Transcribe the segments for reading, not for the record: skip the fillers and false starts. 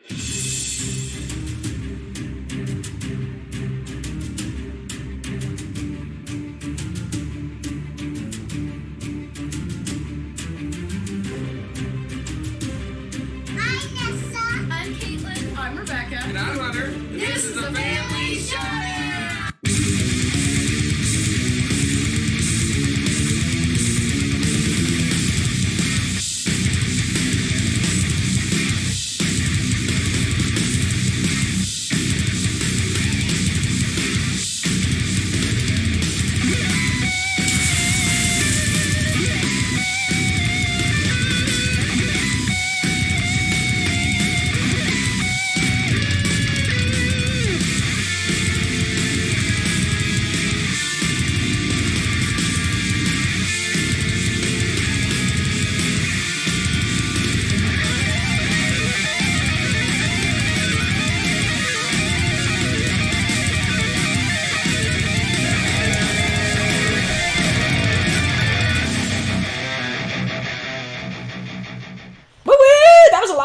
And I'm Hunter. This is the Family Showdown!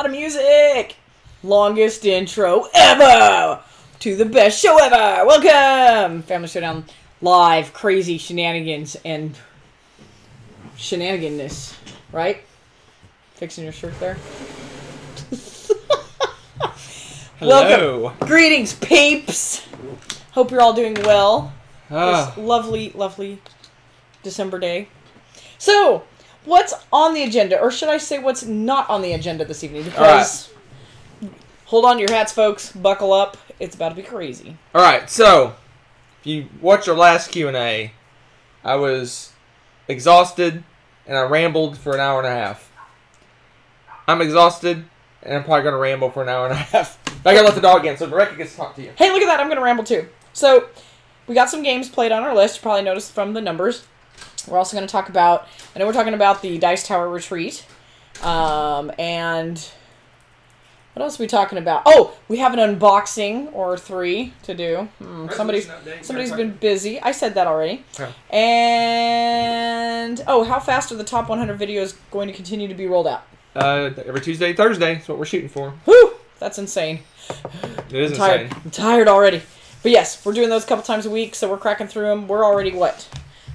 Of music. Longest intro ever to the best show ever. Welcome, Family Showdown live, crazy shenanigans and shenaniganness, right? Fixing your shirt there. Hello. Welcome. Greetings, peeps. Hope you're all doing well. This lovely, lovely December day. So, what's on the agenda, or should I say what's not on the agenda this evening? Because, hold on to your hats, folks. Buckle up. It's about to be crazy. All right, so, if you watched our last Q&A, I was exhausted, and I rambled for an hour and a half. I'm exhausted, and I'm probably going to ramble for an hour and a half. I got to let the dog in, so Rebecca gets to talk to you. Hey, look at that. I'm going to ramble, too. So, we got some games played on our list. You probably noticed from the numbers. We're also going to talk about, I know we're talking about the Dice Tower Retreat, and what else are we talking about? Oh, we have an unboxing or 3 to do. Somebody's been busy. I said that already. Oh. And, oh, how fast are the top 100 videos going to continue to be rolled out? Every Tuesday and Thursday is what we're shooting for. Whew, that's insane. It is insane. I'm tired already. But yes, we're doing those a couple times a week, so we're cracking through them. We're already, what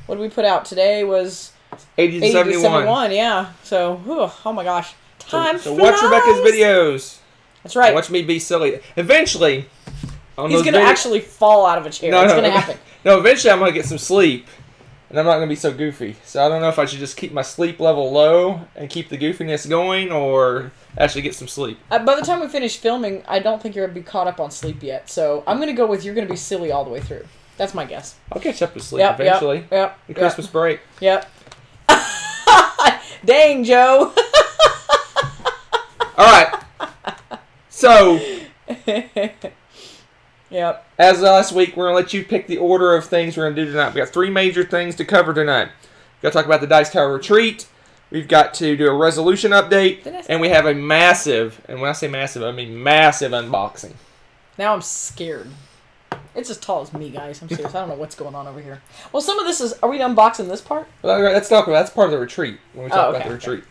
did we put out? Today was 80 to 71. Yeah. So, whew, oh my gosh. Time So watch Rebecca's videos. That's right. Watch me be silly. Eventually, he's going to actually fall out of a chair. It's going to happen. No, eventually I'm going to get some sleep, and I'm not going to be so goofy. So I don't know if I should just keep my sleep level low and keep the goofiness going, or actually get some sleep. By the time we finish filming, I don't think you're going to be caught up on sleep yet. So I'm going to go with you're going to be silly all the way through. That's my guess. I'll catch up to sleep eventually. Yep. The Christmas break. Yep. Dang, Joe. All right. So, yep. As last week, we're going to let you pick the order of things we're going to do tonight. We got 3 major things to cover tonight. We've got to talk about the Dice Tower Retreat. We've got to do a resolution update. And we have a massive, and when I say massive, I mean massive unboxing. Now I'm scared. It's as tall as me, guys. I'm serious. I don't know what's going on over here. Well, some of this is... Are we unboxing this part? Well, let's talk about... That's part of the retreat. When we talk about the retreat.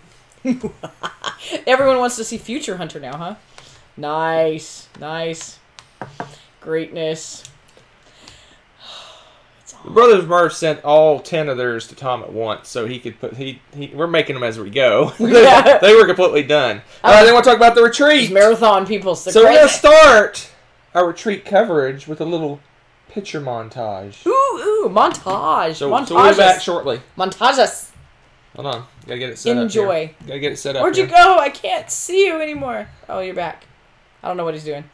Everyone wants to see Future Hunter now, huh? Nice. Nice. Greatness. The Brothers Murph sent all 10 of theirs to Tom at once, so he could put... We're making them as we go. They were completely done. All right, then we'll talk about the retreat. Marathon people. So we're going to start our retreat coverage with a little picture montage. Ooh, montage. So we'll be back shortly. Montages. Hold on. Gotta get it set up. Enjoy. Gotta get it set up. Where'd you go? I can't see you anymore. Oh, you're back. I don't know what he's doing.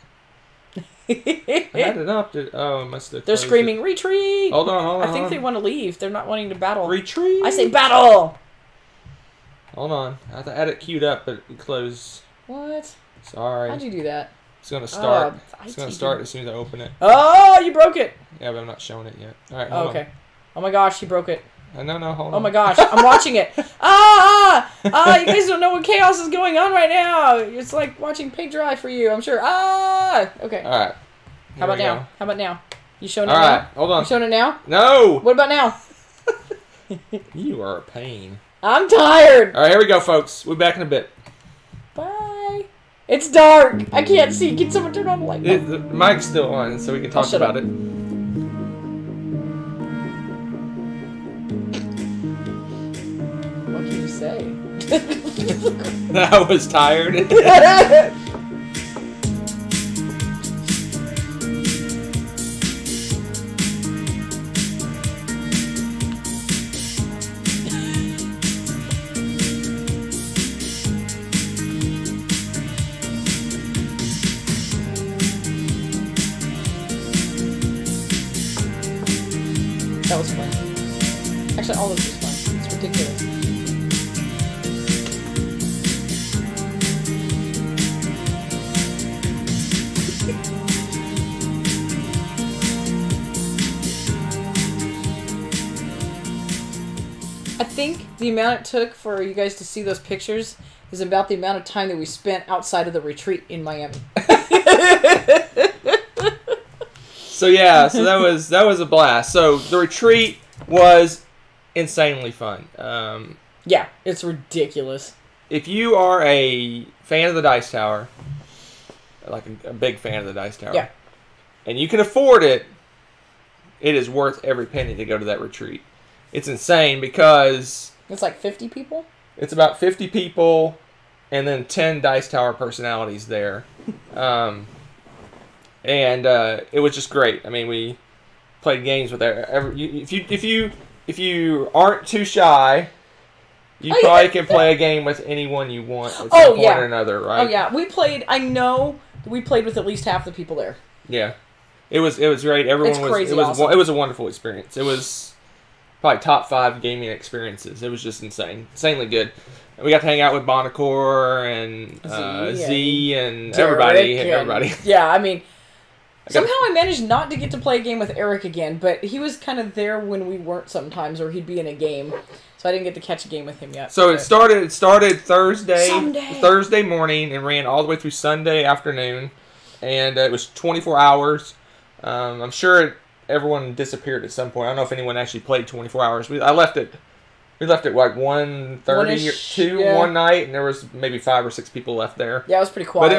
I had it up. Oh, I must have. They're screaming, retreat! Hold on. I think they want to leave. They're not wanting to battle. Retreat! I say battle! Hold on. I had it queued up, but it closed. What? Sorry. How'd you do that? It's going to start. It's going to start as soon as I open it. Oh, you broke it! Yeah, but I'm not showing it yet. All right, hold on. Oh my gosh, you broke it. No, hold on. Oh my gosh, I'm watching it. You guys don't know what chaos is going on right now. It's like watching paint dry for you, I'm sure. Okay. All right. How about now? How about now? You showing it now? All right, hold on. You showing it now? No. What about now? You are a pain. I'm tired. All right, here we go, folks. We'll be back in a bit. Bye. It's It's dark. I can't see. Can someone turn on the light? The mic's still on, so we can talk about it. What can you say? I was tired. That was fun. Actually, all of this was fun. It's ridiculous. I think the amount it took for you guys to see those pictures is about the amount of time that we spent outside of the retreat in Miami. So yeah, so that was a blast. So the retreat was insanely fun. Yeah, it's ridiculous. If you are a fan of the Dice Tower, like a big fan of the Dice Tower, yeah, and you can afford it, it is worth every penny to go to that retreat. It's insane because it's like 50 people. It's about 50 people, and then 10 Dice Tower personalities there. And it was just great. I mean, we played games with if you aren't too shy, you probably can play a game with anyone you want at some point or another, right? Oh yeah, we played. I know we played with at least half the people there. Yeah, it was great. Everyone was crazy. It was a wonderful experience. It was probably top 5 gaming experiences. It was just insanely good. We got to hang out with Bonacore and Z and everybody. Yeah, I mean. Somehow I managed not to get to play a game with Eric again, but he was kind of there when we weren't sometimes, or he'd be in a game, so I didn't get to catch a game with him yet. So it started Thursday morning and ran all the way through Sunday afternoon, and it was 24 hours. I'm sure everyone disappeared at some point. I don't know if anyone actually played 24 hours. We left it like 1:30 or 2 one night, and there was maybe 5 or 6 people left there. Yeah, it was pretty quiet. But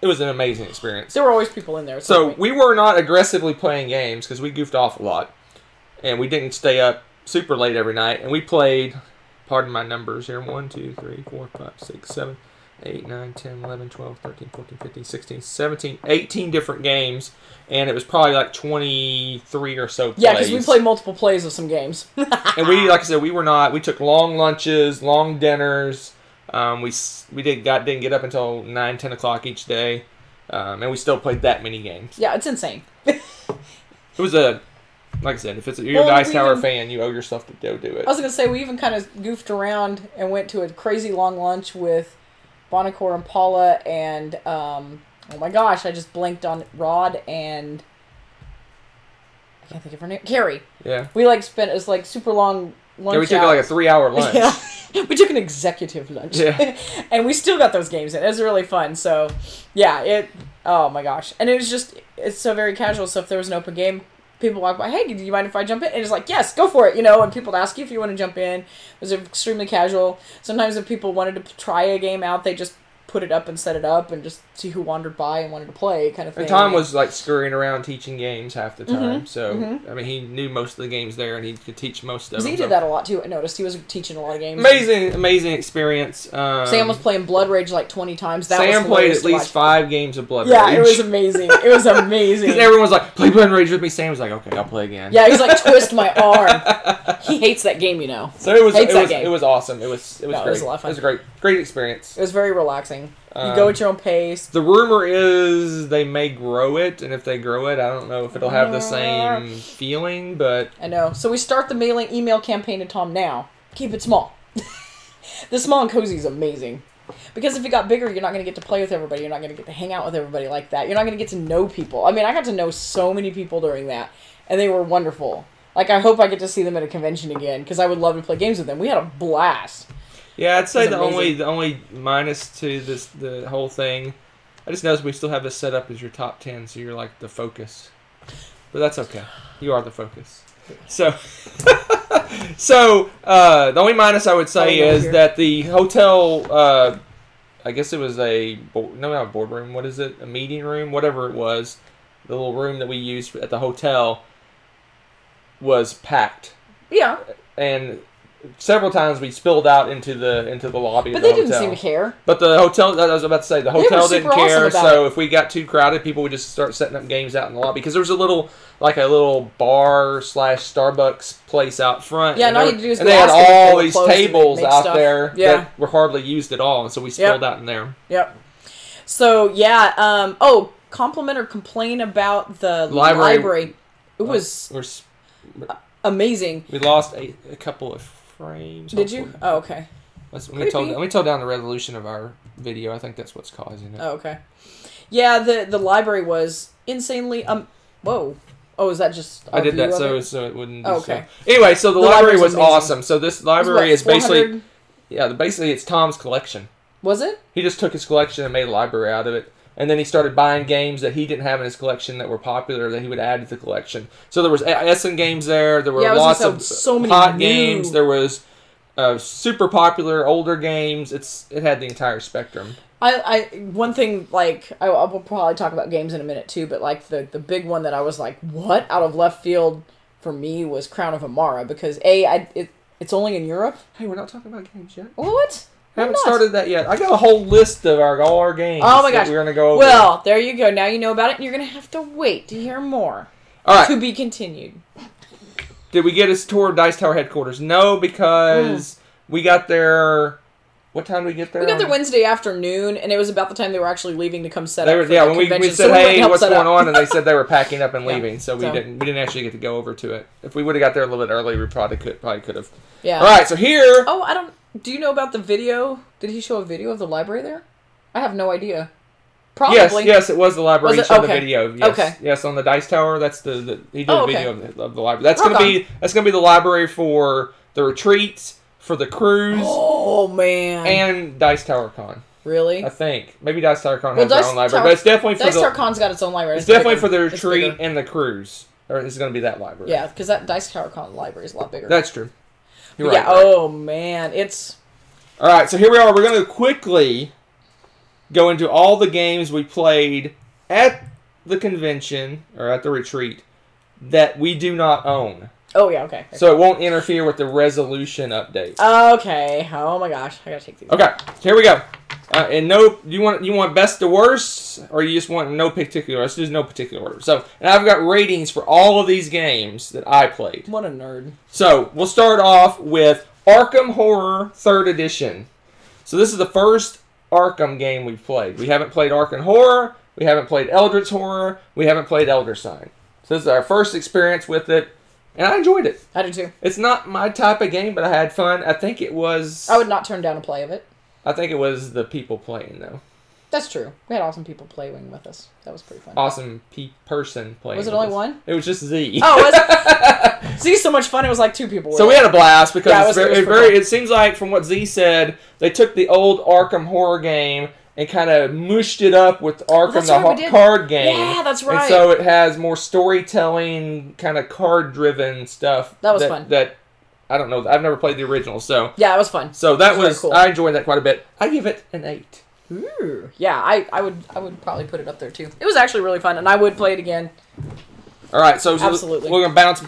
it was an amazing experience. There were always people in there. So we were not aggressively playing games because we goofed off a lot. And we didn't stay up super late every night. And we played, pardon my numbers here, 1, 2, 3, 4, 5, 6, 7, 8, 9, 10, 11, 12, 13, 14, 15, 16, 17, 18 different games. And it was probably like 23 or so plays. Yeah, because we played multiple plays of some games. And we, like I said, we took long lunches, long dinners. We didn't get up until 9, 10 o'clock each day, and we still played that many games. Yeah, it's insane. It was like I said, if you're a Dice Tower fan, you owe yourself to go do it. I was gonna say we even kind of goofed around and went to a crazy long lunch with Bonacore and Paula and oh my gosh, I just blanked on Rod and I can't think of her name. Carrie. Yeah. We spent it was super long lunch. Yeah, we took like a 3-hour lunch. Yeah. We took an executive lunch. Yeah. And we still got those games in. It was really fun. So, yeah, oh my gosh. And it's so very casual. So if there was an open game, people walk by, hey, do you mind if I jump in? And it's like, yes, go for it, and people would ask you if you want to jump in. It was extremely casual. Sometimes if people wanted to try a game out, they just put it up and set it up and just see who wandered by and wanted to play kind of thing. And Tom was scurrying around teaching games half the time. So, I mean, he knew most of the games there and he could teach most of them. He did that a lot too, I noticed. He was teaching a lot of games. Amazing experience. Sam was playing Blood Rage 20 times. Sam played at least 5 games of Blood Rage. Yeah, it was amazing. It was amazing. Because everyone was like, play Blood Rage with me. Sam was like, okay, I'll play again. Yeah, he's like, twist my arm. He hates that game, So it was awesome. It was great. It was a lot of fun. It was a great experience. It was very relaxing. You go at your own pace. The rumor is they may grow it, and if they grow it, I don't know if it'll have the same feeling, but... I know. So we start the email campaign to Tom now. Keep it small. The small and cozy is amazing. Because if it got bigger, you're not going to get to play with everybody. You're not going to get to hang out with everybody like that. You're not going to get to know people. I mean, I got to know so many people during that, and they were wonderful. I hope I get to see them at a convention again, because I would love to play games with them. We had a blast. Yeah, I'd say the only minus to the whole thing, I just noticed we still have this set up as your top 10, so you're like the focus. But that's okay. You are the focus. So, the only minus I would say is that the hotel I guess it was not a boardroom. What is it? A meeting room, whatever it was. The little room that we used at the hotel was packed. Yeah. And several times we spilled out into the lobby of the hotel. But they didn't seem to care. But the hotel, I was about to say, the hotel didn't care. Awesome so if we got too crowded, people would just start setting up games out in the lobby. Because there was a little bar / Starbucks place out front. Yeah, and all you had to do is and they had all these tables out there that were hardly used at all. And so we spilled out in there. Yep. So, yeah. Compliment or complain about the library. It was amazing. We lost a couple of frames. Did you? Oh, okay. Let me tell down the resolution of our video. I think that's what's causing it. Oh, okay. Yeah, the library was insanely whoa. Oh, is that just I did that so it wouldn't be okay. So. Anyway, so the library was awesome. So this library is basically it's Tom's collection. Was it? He just took his collection and made a library out of it. And then he started buying games that he didn't have in his collection that were popular that he would add to the collection. So there was Essen games there. There were lots of so many hot games. There was super popular older games. It had the entire spectrum. One thing, like, I will probably talk about games in a minute too, but like the big one that I was like, what, out of left field for me was Crown of Amara, because it's only in Europe. Hey, we're not talking about games yet. What? I haven't started that yet. I got a whole list of all our games. Oh my gosh, we're gonna go over. Well, there you go. Now you know about it, and you're gonna have to wait to hear more. All right. To be continued. Did we get a tour of Dice Tower headquarters? No, because we got there. What time did we get there? We got there Wednesday afternoon, and it was about the time they were actually leaving to come set up. When we said, "Hey, what's going on?" and they said they were packing up and leaving, so we didn't actually get to go over to it. If we would have got there a little bit early, we probably could have. Yeah. All right, so here. Oh, do you know about the video? Did he show a video of the library there? I have no idea. Probably. Yes, it was the library. He showed the video. Yes. Okay. Yes, on the Dice Tower. That's he did a video of the library. That's gonna be the library for the retreats, for the cruise. Oh man. And Dice Tower Con. Really? I think maybe Dice Tower Con has their own library, but it's definitely for Dice Tower Con's got its own library. It's definitely for the retreat and the cruise. Or it's going to be that library. Yeah, because that Dice Tower Con library is a lot bigger. That's true. You're right. Yeah. Oh man, it's. All right, so here we are. We're going to quickly go into all the games we played at the convention or at the retreat that we do not own. Oh yeah, okay. So it won't interfere with the resolution update. Okay. Oh my gosh, I gotta take these. Okay, here we go. And you want best to worst, or you just want no particular? Let's do no particular order. So, and I've got ratings for all of these games that I played. What a nerd. So we'll start off with Arkham Horror 3rd Edition. So this is the first Arkham game we've played. We haven't played Arkham Horror. We haven't played Eldritch Horror. We haven't played Elder Sign. So this is our first experience with it. And I enjoyed it. I did too. It's not my type of game, but I had fun. I think it was... I would not turn down a play of it. I think it was the people playing, though. That's true. We had awesome people playing with us. That was pretty fun. Awesome person playing. Was it only one? It was just Z. Oh, was it? Z's so much fun. It was like 2 people. So we had a blast because it seems like from what Z said, they took the old Arkham Horror game and kind of mushed it up with Arkham card game. Yeah, that's right. And so it has more storytelling, kind of card-driven stuff. That was fun. That I don't know. I've never played the original, so yeah, it was fun. So that was cool. I enjoyed that quite a bit. I give it an 8. Ooh, yeah, I would probably put it up there too. It was actually really fun, and I would play it again. All right, so absolutely, we're gonna bounce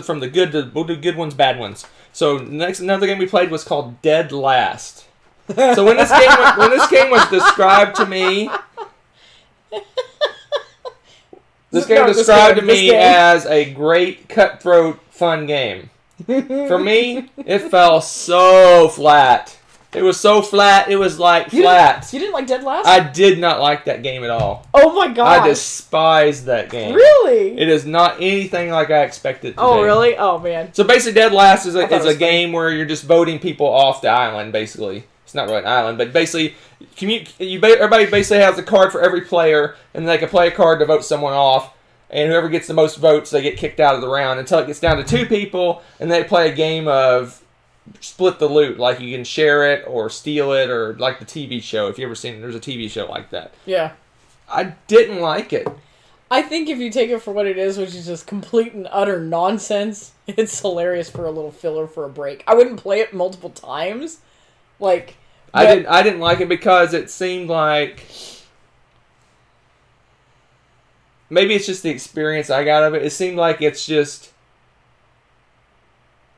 from the good to we'll do good ones, bad ones. So another game we played was called Dead Last. So when this game was described to me, as a great cutthroat fun game. For me, it fell so flat. It was so flat, it was like flat. You didn't like Dead Last? I did not like that game at all. Oh my god. I despised that game. Really? It is not anything like I expected it to be. Oh, really? Oh, man. So basically, Dead Last is a game where you're just voting people off the island, basically. It's not really an island, but basically, everybody basically has a card for every player, and they can play a card to vote someone off. And whoever gets the most votes, they get kicked out of the round until it gets down to 2 people, and they play a game of split the loot. Like you can share it or steal it, or like the TV show. If you ever seen it, there's a TV show like that. Yeah. I didn't like it. I think if you take it for what it is, which is just complete and utter nonsense, it's hilarious for a little filler for a break. I wouldn't play it multiple times. Like... I didn't like it because it seemed like maybe it's just the experience I got of it. It seemed like it's just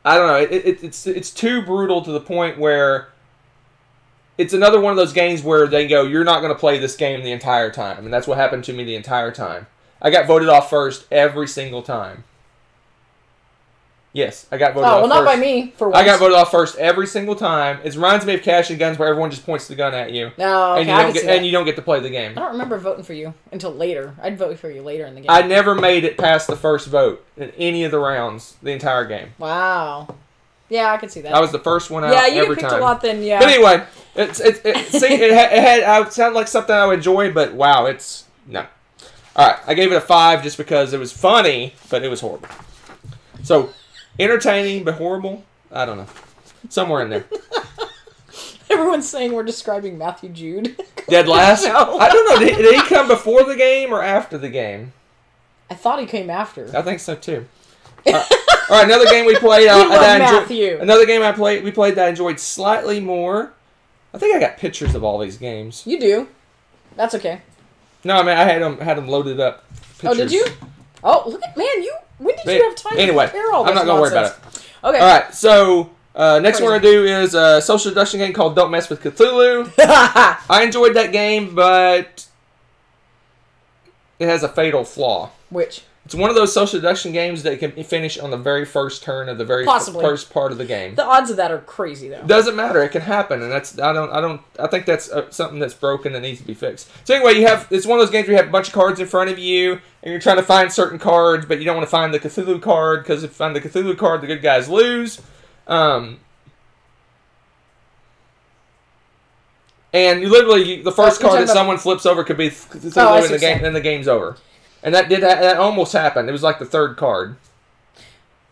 I don't know. It's too brutal to the point where it's another one of those games where they go, you're not going to play this game the entire time. And that's what happened to me the entire time. I got voted off first every single time. Yes, I got voted off first. Oh, well, not by me, for once. I got voted off first every single time. It reminds me of Cash and Guns where everyone just points the gun at you. No, okay, and you don't get to play the game. I don't remember voting for you until later. I'd vote for you later in the game. I never made it past the first vote in any of the rounds, the entire game. Wow. Yeah, I can see that. I was the first one out every time. Yeah, you picked a lot then, yeah. But anyway, it sounded like something I would enjoy, but wow, no. Alright, I gave it a 5 just because it was funny, but it was horrible. So, entertaining, but horrible? I don't know. Somewhere in there. Everyone's saying we're describing Matthew Jude. Dead last? No. I don't know. Did he come before the game or after the game? I thought he came after. I think so, too. Alright, another game we played. Another game we played that I enjoyed slightly more. I think I got pictures of all these games. You do. That's okay. No, I mean, I had them loaded up. Pictures. Oh, did you? Oh, look at, man, when did you have time to prepare all this I'm not going to worry about it. Okay. Alright, so, next one we're going to do is a social deduction game called Don't Mess with Cthulhu. I enjoyed that game, but it has a fatal flaw. Which? It's one of those social deduction games that can finish on the very first turn of the very first part of the game. The odds of that are crazy, though. Doesn't matter. It can happen, and I think that's something that's broken that needs to be fixed. So anyway, it's one of those games where you have a bunch of cards in front of you, and you're trying to find certain cards, but you don't want to find the Cthulhu card because if you find the Cthulhu card, the good guys lose. And you literally the first card that someone flips over could be Cthulhu in the game, and the game's over. And that almost happened. It was like the third card.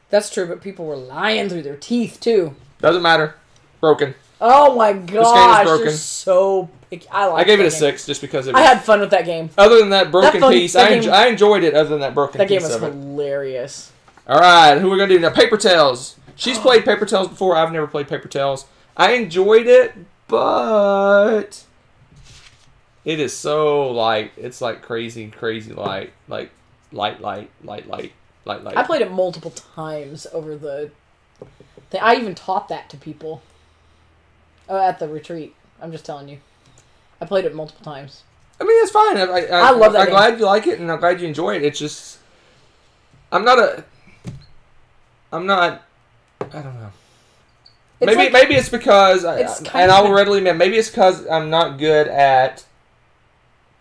That's true, but people were lying through their teeth, too. Doesn't matter. Broken. Oh, my gosh. This game is broken. You're so picky. I gave it a 6 just because I had fun with that game. Other than that broken piece, I enjoyed it other than that broken piece of it. That game was hilarious. All right, who are we going to do now? Paper Tales. She's played Paper Tales before. I've never played Paper Tales. I enjoyed it, but it is so light. It's like crazy light. Like light. I played it multiple times over the... I even taught that to people at the retreat. I'm just telling you. I played it multiple times. I mean, it's fine. I love that game. I'm glad you like it, and I'm glad you enjoy it. It's just... I don't know. Maybe it's because... I'll readily admit, maybe it's because I'm not good at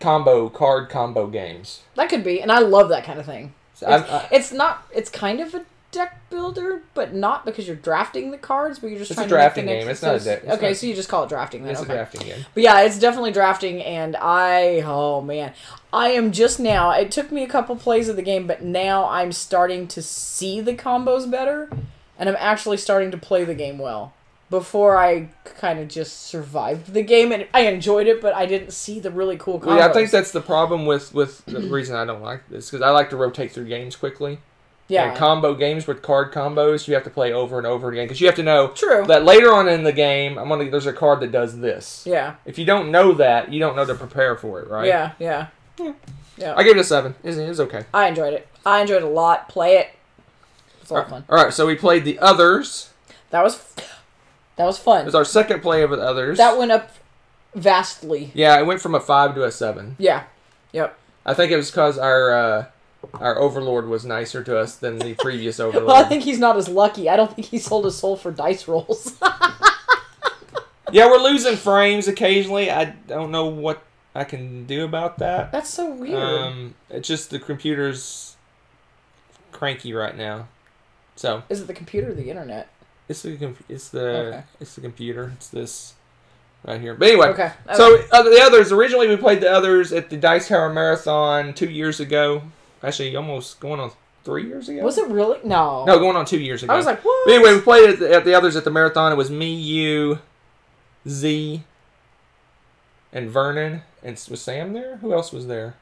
card combo games. That could be, and I love that kind of thing. So it's kind of a deck builder, but not because you're drafting the cards, but you're just trying to make the game. It's not a deck. Okay, so you just call it drafting then. It's a drafting game. But yeah, it's definitely drafting, and oh man. I am just now, it took me a couple plays of the game, but now I'm starting to see the combos better, and I'm actually starting to play the game well. Before I kind of just survived the game, and I enjoyed it, but I didn't see the really cool combos. Yeah, I think that's the problem with the reason I don't like this, because I like to rotate through games quickly. Yeah. And combo games with card combos, you have to play over and over again, because you have to know that later on in the game, there's a card that does this. Yeah. If you don't know that, you don't know to prepare for it, right? Yeah. I gave it a 7. It was okay. I enjoyed it. I enjoyed it a lot. Play it. It's a lot of fun. All right, so we played The Others. That was fun. It was our second play of The Others. That went up vastly. Yeah, it went from a 5 to a 7. Yeah. Yep. I think it was because our overlord was nicer to us than the previous overlord. Well, I think he's not as lucky. I don't think he sold his soul for dice rolls. Yeah, we're losing frames occasionally. I don't know what I can do about that. That's so weird. It's just the computer's cranky right now. So is it the computer or the internet? It's the computer. It's this right here. But anyway, okay. So The Others. Originally, we played The Others at the Dice Tower Marathon 2 years ago. Actually, almost going on 3 years ago. Was it really? No. No, going on 2 years ago. I was like, what? But anyway, we played at the Others at the Marathon. It was me, you, Z, and Vernon. And was Sam there? Who else was there?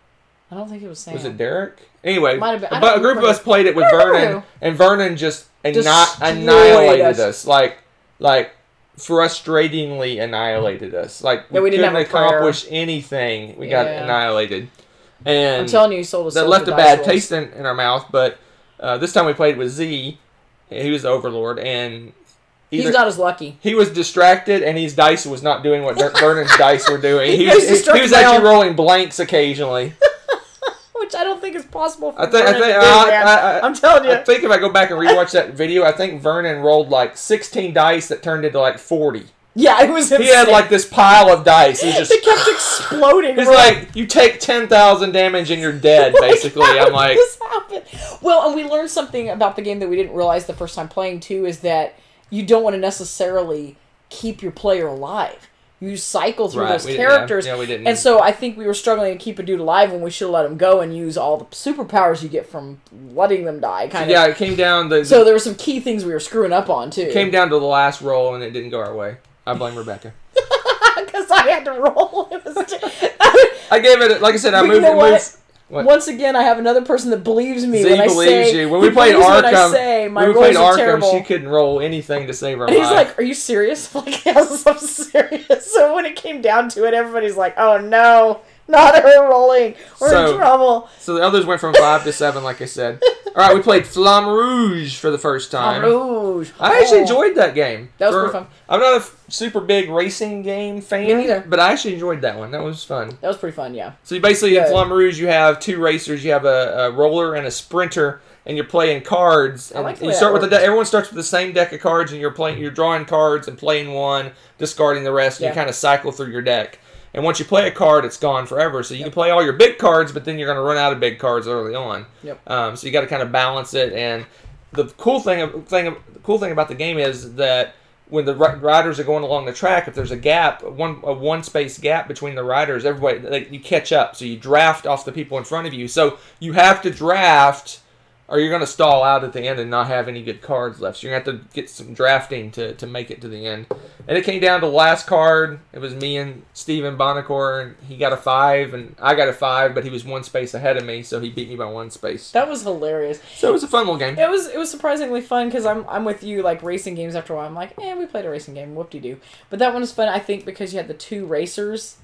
I don't think it was Sam. Was it Derek? Anyway, a group of us played it with Vernon, and Vernon just annihilated us. Like frustratingly annihilated us. Like, Yeah, we we didn't couldn't have a prayer. accomplish anything. We got Yeah. annihilated. And I'm telling you, he sold us. that left a bad taste in our mouth, but this time we played with Z. He was the overlord, and he's not as lucky. He was distracted, and his dice was not doing what Vernon's dice were doing. He was distracted actually rolling blanks occasionally. Which I don't think is possible for I think, I'm telling you. I think if I go back and rewatch that video, I think Vernon rolled like 16 dice that turned into like 40. Yeah, it was insane. He had like this pile of dice. He just they kept exploding. He's like, you take 10,000 damage and you're dead, basically. I'm like, this happened? Well, and we learned something about the game that we didn't realize the first time playing too, is that you don't want to necessarily keep your player alive. You cycle through those characters. Yeah, we didn't. And so I think we were struggling to keep a dude alive when we should have let him go and use all the superpowers you get from letting them die. Yeah, it came down to... So there were some key things we were screwing up on, too. It came down to the last roll, and it didn't go our way. I blame Rebecca. Because I had to roll. I gave it... Like I said, I moved... What? Once again, I have another person that believes me Z when I say... believes you. When we played Arkham, terrible. she couldn't roll anything to save her life. And he's like, are you serious? I'm like, yes, I'm serious. So when it came down to it, everybody's like, oh no, not her rolling. We're in trouble. So the others went from 5 to 7, like I said. All right, we played Flamme Rouge for the first time. Flamme Rouge. I actually enjoyed that game. That was pretty fun. I'm not a super big racing game fan. Me neither. But I actually enjoyed that one. That was fun. That was pretty fun, yeah. So you basically, in Flamme Rouge, you have 2 racers. You have a roller and a sprinter, and you're playing cards. And you start with everyone starts with the same deck of cards, and you're drawing cards and playing one, discarding the rest, and you kind of cycle through your deck. And once you play a card, it's gone forever. So you can play all your big cards, but then you're going to run out of big cards early on. Yep. So you got to kind of balance it. And the cool thing about the game is that when the riders are going along the track, if there's a gap, a one space gap between the riders, everybody you catch up. So you draft off the people in front of you. So you have to draft, or you're going to stall out at the end and not have any good cards left. So you're going to have to get some drafting to make it to the end. And it came down to the last card. It was me and Steven Bonacor, and he got a 5, and I got a 5, but he was 1 space ahead of me, so he beat me by 1 space. That was hilarious. So it was a fun little game. It was surprisingly fun, because I'm with you, like, racing games after a while. I'm like, we played a racing game, whoop-de-doo. But that one was fun, I think, because you had the 2 racers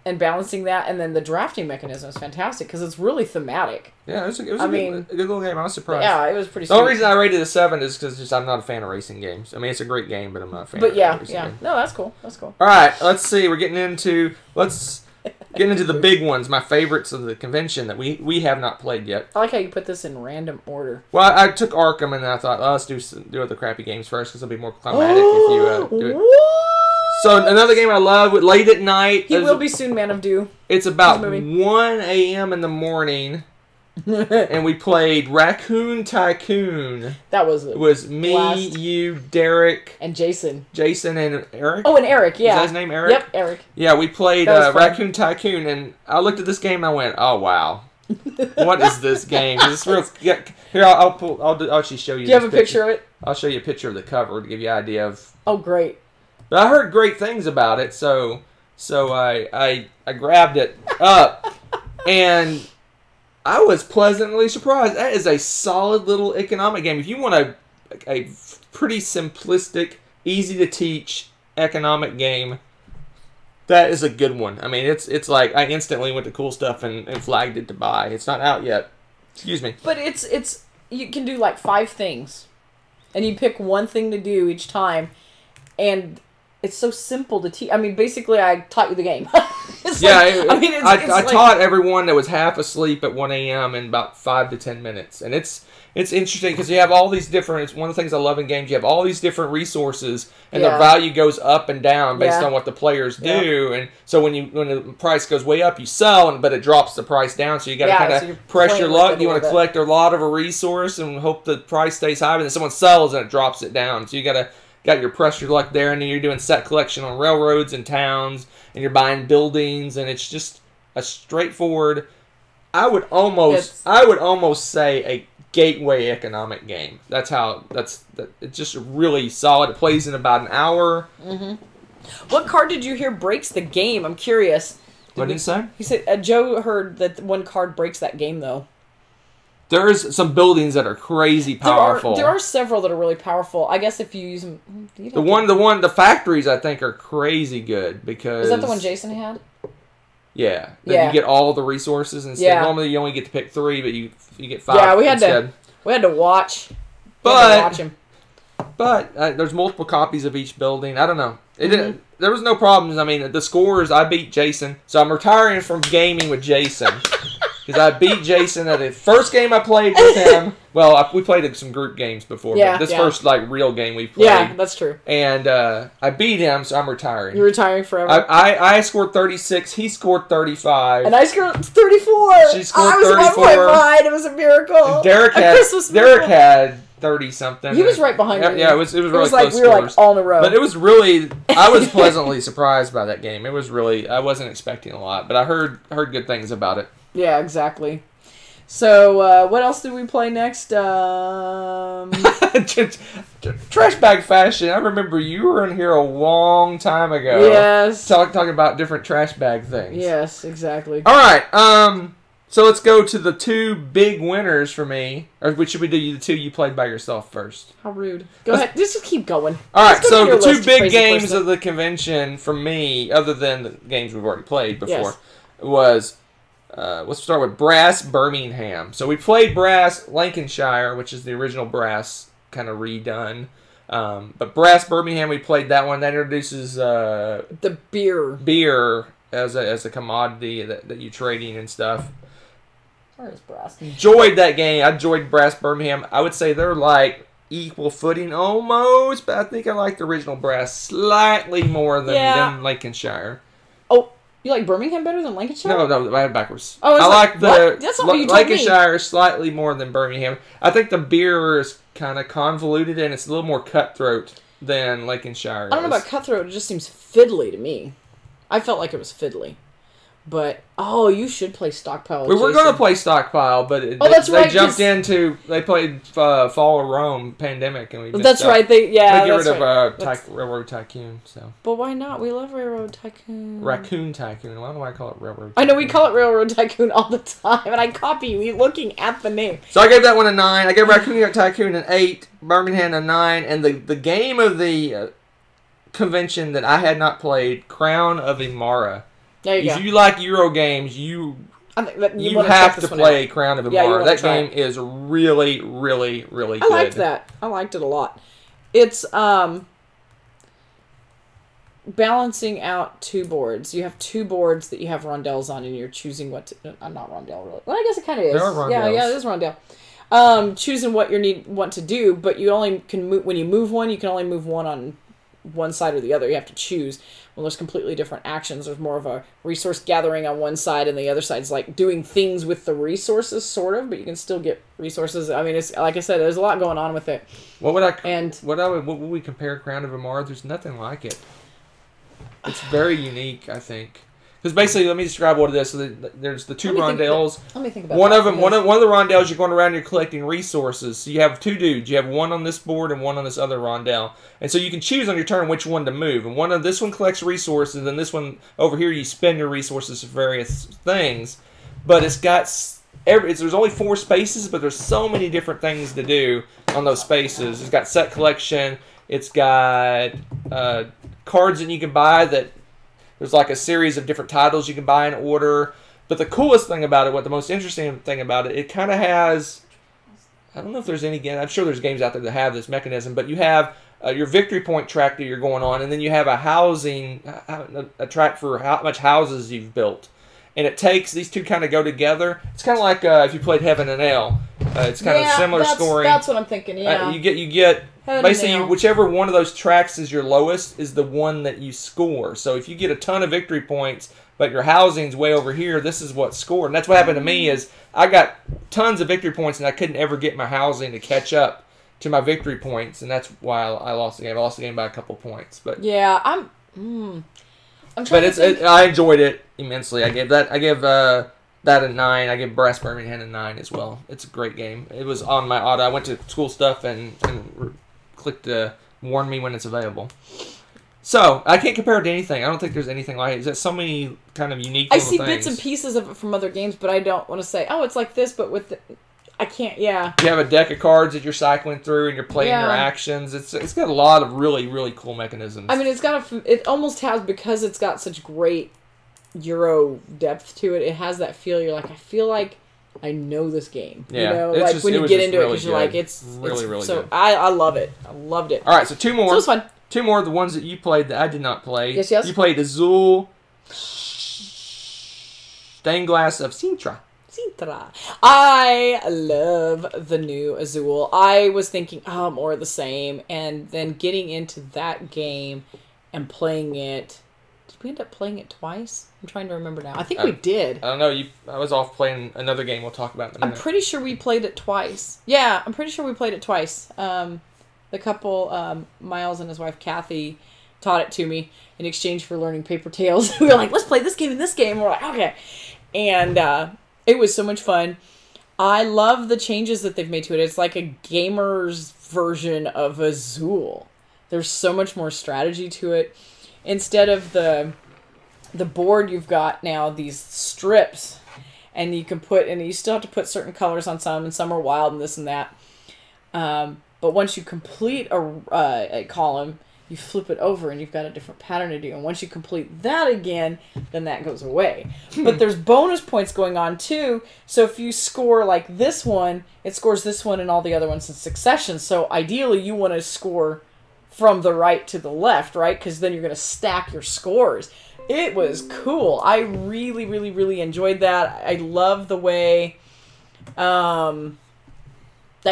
and balancing that, and then the drafting mechanism is fantastic because it's really thematic. Yeah, it was a good little game. I was surprised. Yeah, it was pretty. The only reason I rated it a 7 is because I'm not a fan of racing games. I mean, it's a great game, but I'm not a fan. But of racing games. No, that's cool. That's cool. All right, let's see. We're getting into the big ones, my favorites of the convention that we have not played yet. I like how you put this in random order. Well, I took Arkham, and then I thought, let's do other crappy games first because it'll be more climatic if you do it. What? So another game I love, late at night. He will be soon, Man of Dew. It's about 1 a.m. in the morning, and we played Raccoon Tycoon. That was it. Was me, blast. You, Derek, and Jason. Jason and Eric. Oh, and Eric, yeah. Is that his name, Eric? Yep, Eric. Yeah, we played Raccoon Tycoon, and I looked at this game and I went, "Oh wow, what is this game?" It's real. Yeah, here, I'll actually show you. Do you have a picture of it? I'll show you a picture of the cover to give you an idea of. Oh, great. But I heard great things about it, so I grabbed it up, and I was pleasantly surprised. That is a solid little economic game. If you want a pretty simplistic, easy to teach economic game, that is a good one. I mean, it's like I instantly went to Cool Stuff and flagged it to buy. It's not out yet. Excuse me. But it's you can do like 5 things, and you pick one thing to do each time, and it's so simple to teach. I mean, basically, I taught you the game. I taught everyone that was half asleep at 1 a.m. in about 5 to 10 minutes. And it's interesting because you have all these different... It's one of the things I love in games. You have all these different resources, and their value goes up and down based on what the players do. And so when the price goes way up, you sell, but it drops the price down. So you got to kind of press your luck. You want to collect a lot of a resource and hope the price stays high, but then someone sells and it drops it down. So you got your pressure luck there, and then you're doing set collection on railroads and towns, and you're buying buildings, and it's just a straightforward. I would almost say a gateway economic game. It's just really solid. It plays in about an hour. Mm-hmm. What card did you hear breaks the game? I'm curious. What did he say? He said Joe heard that one card breaks that game though. There's some buildings that are crazy powerful. There are several that are really powerful. I guess if you use them, the factories I think are crazy good because is that the one Jason had? Yeah, yeah. You get all the resources instead. Yeah. Normally you only get to pick 3, but you get 5. Yeah, we had to watch. Watch him. But there's multiple copies of each building. I don't know. There was no problems. I mean, the scores, I beat Jason. So I'm retiring from gaming with Jason. Because I beat Jason at the first game I played with him. Well, we played some group games before. Yeah, but this first real game we played. Yeah, that's true. And I beat him, so I'm retiring. You're retiring forever. I scored 36. He scored 35. And I scored 34. She scored 34. I was 1 point behind. It was a miracle. And Derek had 30-something. He was right behind me. Yeah, it was really close. We were like all in a row. But it was really, I was pleasantly surprised by that game. It was really, I wasn't expecting a lot, but I heard good things about it. Yeah, exactly. So, what else did we play next? Trash bag fashion. I remember you were in here a long time ago. Yes. Talking about different trash bag things. Yes, exactly. All right. So let's go to the 2 big winners for me. Or should we do the 2 you played by yourself first? How rude. Go ahead. Just keep going. All right. So the 2 big games of the convention for me, other than the games we've already played before, was... let's start with Brass Birmingham. So we played Brass Lancashire, which is the original Brass kind of redone. But Brass Birmingham, we played that one. That introduces the beer as a commodity that you're trading and stuff. Where is Brass? Enjoyed that game. I enjoyed Brass Birmingham. I would say they're like equal footing almost, but I think I like the original Brass slightly more than Lancashire. Oh. You like Birmingham better than Lancashire? No, I had it backwards. Oh, I like the That's not what you told Lancashire slightly more than Birmingham. I think the beer is kind of convoluted and it's a little more cutthroat than Lancashire. I don't know about cutthroat. It just seems fiddly to me. I felt like it was fiddly. But, you should play Stockpile. We were going to play Stockpile, but they jumped into... They played Fall of Rome, Pandemic, and we missed That's up. right. They get rid of Railroad Tycoon. So. But why not? We love Railroad Tycoon. Raccoon Tycoon. Why do I call it Railroad Tycoon? I know, we call it Railroad Tycoon all the time, and I copy you looking at the name. So I gave that one a 9. I gave Raccoon Tycoon an 8, Birmingham a 9, and the game of the convention that I had not played, Crown of Imara. There you go. If you like Euro games, you have to play Crown of Imara. That game is really, really, really good. I liked that. I liked it a lot. It's balancing out 2 boards. You have 2 boards that you have rondelles on, and you're choosing what to... not rondelle, really. Well, I guess it kind of is. There are rondelles. Yeah, it is rondelle. Choosing what you want to do, but you only can move... When you move one, you can only move one on one side or the other. You have to choose. Well, there's completely different actions. There's more of a resource gathering on one side, and the other side's like doing things with the resources, sort of, but you can still get resources. I mean, it's like I said, there's a lot going on with it. What would we compare Crown of Imara? There's nothing like it. It's very unique, I think. Because basically, let me describe what it is. So there's the 2 rondelles. Let me think about one of them. One of the rondelles, you're going around, you're collecting resources. So you have 2 dudes. You have one on this board and one on this other rondelle. And so you can choose on your turn which one to move. And this one collects resources, and this one over here you spend your resources for various things. But it's got there's only 4 spaces, but there's so many different things to do on those spaces. It's got set collection. It's got cards that you can buy that. There's like a series of different titles you can buy in order. But the coolest thing about it, the most interesting thing about it, it kind of has... I don't know if there's any game... I'm sure there's games out there that have this mechanism, but you have your victory point track that you're going on, and then you have a track for how much houses you've built. And it takes... These 2 kind of go together. It's kind of like if you played Heaven and Hell. It's kind of similar scoring. That's what I'm thinking, yeah. You get basically, whichever one of those tracks is your lowest is the one that you score. So if you get a ton of victory points, but your housing's way over here, this is what scored. And that's what happened to me is I got tons of victory points, and I couldn't ever get my housing to catch up to my victory points, and that's why I lost the game. I lost the game by a couple points. But yeah, I'm trying to think. I enjoyed it immensely. I gave that a 9. I give Brass Birmingham a 9 as well. It's a great game. It was on my auto. I went to school stuff and clicked warn me when it's available. So I can't compare it to anything. I don't think there's anything like it. There's so many kind of unique. I see things. Bits and pieces of it from other games, but I don't want to say, oh, it's like this, but with. I can't. Yeah. You have a deck of cards that you're cycling through, and you're playing your actions. It's got a lot of really, really cool mechanisms. I mean, it almost has, because it's got such great Euro depth to it. It has that feel. You're like, I feel like I know this game. Yeah, you know, like when you get into it, because you're like, it's really good. So I love it. I loved it. All right, so 2 more. So it was fun. 2 more of the ones that you played that I did not play. Yes. You played Azul Stained Glass of Sintra. I love the new Azul. I was thinking, more of the same, and then getting into that game and playing it. Did we end up playing it twice? I'm trying to remember now. I think we did. I don't know. I was off playing another game we'll talk about in a minute. I'm pretty sure we played it twice. Yeah, I'm pretty sure we played it twice. The couple, Miles and his wife Kathy, taught it to me in exchange for learning Paper Tales. We were like, let's play this game and this game. We're like, okay. And it was so much fun. I love the changes that they've made to it. It's like a gamer's version of Azul. There's so much more strategy to it. Instead of the board, you've got now these strips, and you can you still have to put certain colors on some, and some are wild and this and that. But once you complete a column, you flip it over and you've got a different pattern to do. And once you complete that again, then that goes away. But there's bonus points going on too. So if you score like this one, it scores this one and all the other ones in succession. So ideally you want to score from the right to the left, right? Because then you're going to stack your scores. It was cool. I really, really, really enjoyed that. I love the way that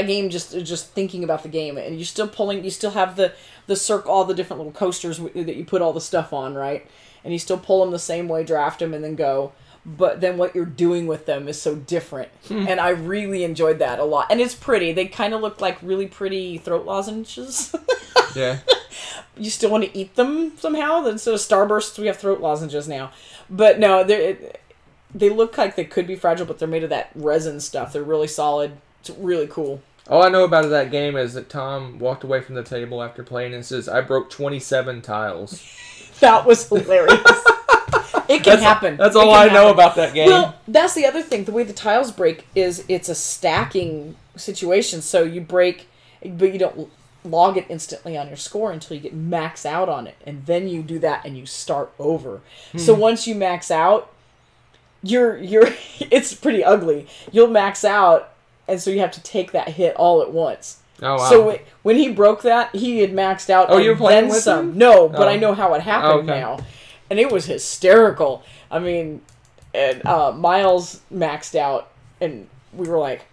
game, just thinking about the game, and you still have the circle, all the different little coasters that you put all the stuff on, right? And you still pull them the same way, draft them, and then go. But then what you're doing with them is so different. And I really enjoyed that a lot. And it's pretty. They kind of look like really pretty throat lozenges. Yeah. You still want to eat them somehow. Instead of Starbursts, we have throat lozenges now. But no, they look like they could be fragile, but they're made of that resin stuff. They're really solid. It's really cool. All I know about that game is that Tom walked away from the table after playing and says, I broke 27 tiles. That was hilarious. It can happen. That's all I know about that game. Well, that's the other thing. The way the tiles break is it's a stacking situation. So you break, but you don't log it instantly on your score until you get max out on it. And then you do that and you start over. So once you max out, it's pretty ugly. You'll max out, and so you have to take that hit all at once. Oh, wow. So when he broke that, he had maxed out. Oh, you were playing with him? No, but I know how it happened now. And it was hysterical. I mean, and Miles maxed out, and we were like,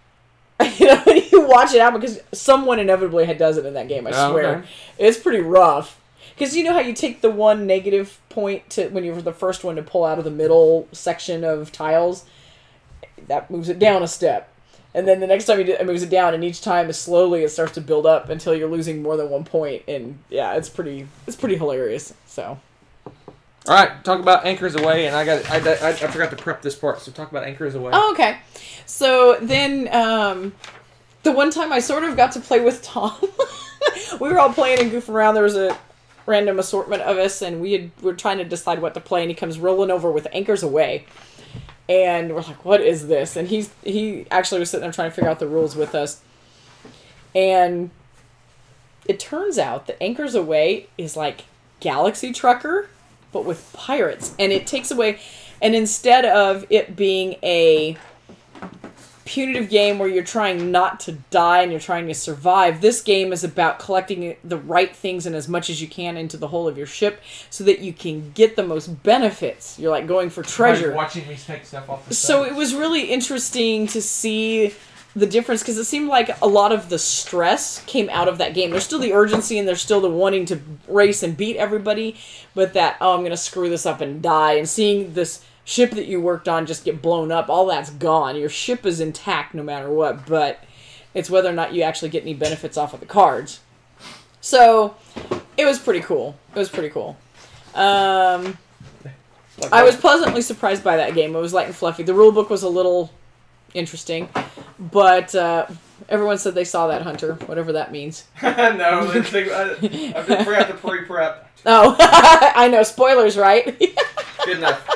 when you watch it out, because someone inevitably does it in that game, I swear. Okay. It's pretty rough. Because you know how you take the one negative point when you were the first one to pull out of the middle section of tiles? That moves it down a step. And then the next time it moves it down, and each time slowly it starts to build up until you're losing more than 1 point. And yeah, it's pretty hilarious. So, all right, talk about Anchors Away, and I forgot to prep this part. So talk about Anchors Away. Oh, okay. So then, the one time I sort of got to play with Tom, we were all playing and goofing around. There was a random assortment of us, and we were trying to decide what to play. And he comes rolling over with Anchors Away. And we're like, what is this? And he actually was sitting there trying to figure out the rules with us. And it turns out that Anchors Away is like Galaxy Trucker, but with pirates. And it takes away... And instead of it being a punitive game where you're trying not to die and you're trying to survive, this game is about collecting the right things and as much as you can into the hull of your ship so that you can get the most benefits. You're like going for treasure. Watching me take stuff off the So it was really interesting to see the difference, because it seemed like a lot of the stress came out of that game. There's still the urgency and there's still the wanting to race and beat everybody, but that, I'm going to screw this up and die, and seeing this ship that you worked on just get blown up, all that's gone. Your ship is intact no matter what, but it's whether or not you actually get any benefits off of the cards. So it was pretty cool. I was pleasantly surprised by that game. It was light and fluffy. The rule book was a little interesting, but everyone said they saw that, Hunter, whatever that means. No, I forgot the pre-prep. Oh, I know, spoilers, right? Good enough.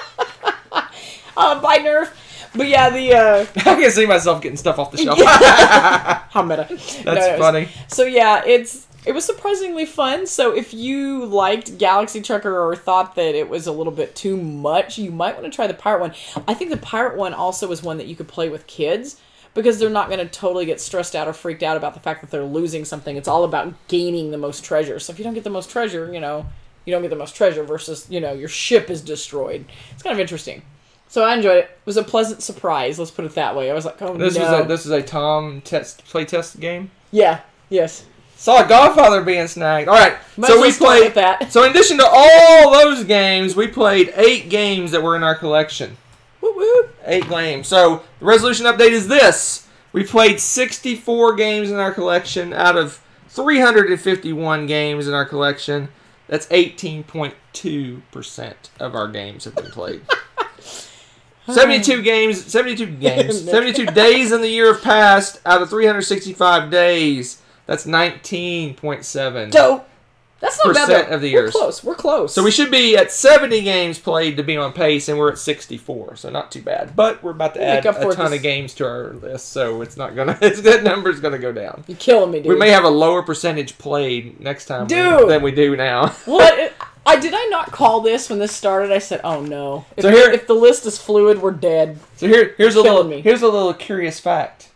By Nerf. But yeah, the I can see myself getting stuff off the shelf. how meta. That's funny. So yeah, it was surprisingly fun. So if you liked Galaxy Trucker or thought that it was a little bit too much, you might want to try the pirate one. I think the pirate one also is one that you could play with kids because they're not going to totally get stressed out or freaked out about the fact that they're losing something. It's all about gaining the most treasure. So if you don't get the most treasure, you don't get the most treasure versus, your ship is destroyed. It's kind of interesting. So I enjoyed it. It was a pleasant surprise. Let's put it that way. I was like, oh, this no. This is a Tom play test game? Yeah. Yes. Saw Godfather being snagged. All right. So we played that. So in addition to all those games, we played 8 games that were in our collection. Whoop, whoop. 8 games. So the resolution update is this. We played 64 games in our collection out of 351 games in our collection. That's 18.2% of our games have been played. 72 days in the year have passed out of 365 days. That's 19.7%. Dope. That's not bad, of the years. We're close. So we should be at 70 games played to be on pace, and we're at 64. So not too bad. But we're about to add a ton of games to our list, so it's not gonna. That number's gonna go down. You're killing me, dude. We may have a lower percentage played next time than we do now. What? Did I not call this when this started? I said, "Oh no! If the list is fluid, we're dead." So here's a little curious fact.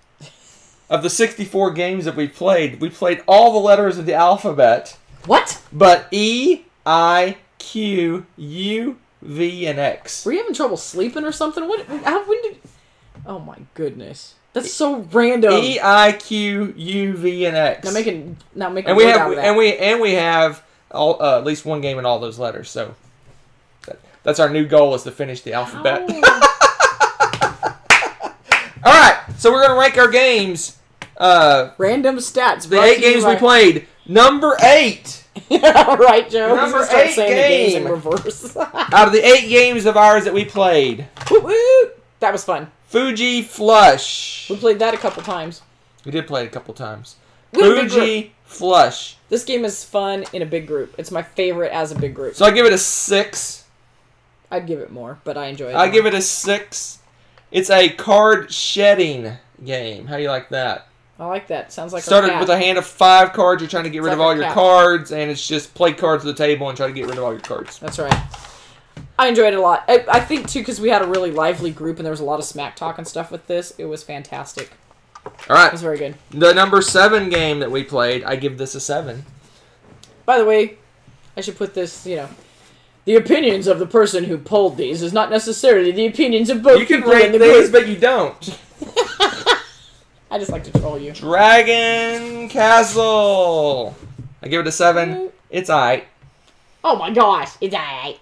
Of the 64 games that we played all the letters of the alphabet. What? But E, I, Q, U, V, and X. Were you having trouble sleeping or something? When did? Oh my goodness! That's so random. E, I, Q, U, V, and X. Now making. And we have at least one game in all those letters. So that's our new goal, is to finish the alphabet. All right, so we're gonna rank our games. Random stats. The 8 games we played. Number 8. Yeah, right, Joe. Number 8 game. In reverse. Out of the 8 games of ours that we played. Woo woo! That was fun. Fuji Flush. We played that a couple times. We did play it a couple times. Fuji Flush. This game is fun in a big group. It's my favorite as a big group. So I give it a 6. I'd give it more, but I enjoy it. I give it a 6. It's a card shedding game. How do you like that? I like that. Sounds like started with a hand of 5 cards. You're trying to get rid of all your cards, and it's just play cards to the table and try to get rid of all your cards. That's right. I enjoyed it a lot. I think, too, because we had a really lively group and there was a lot of smack talk and stuff with this. It was fantastic. All right. It was very good. The number 7 game that we played, I give this a 7. By the way, I should put this, the opinions of the person who pulled these is not necessarily the opinions of both people in the group. You can rate these, but you don't. I just like to troll you. Dragon Castle. I give it a 7. It's alright. Oh my gosh, it's alright.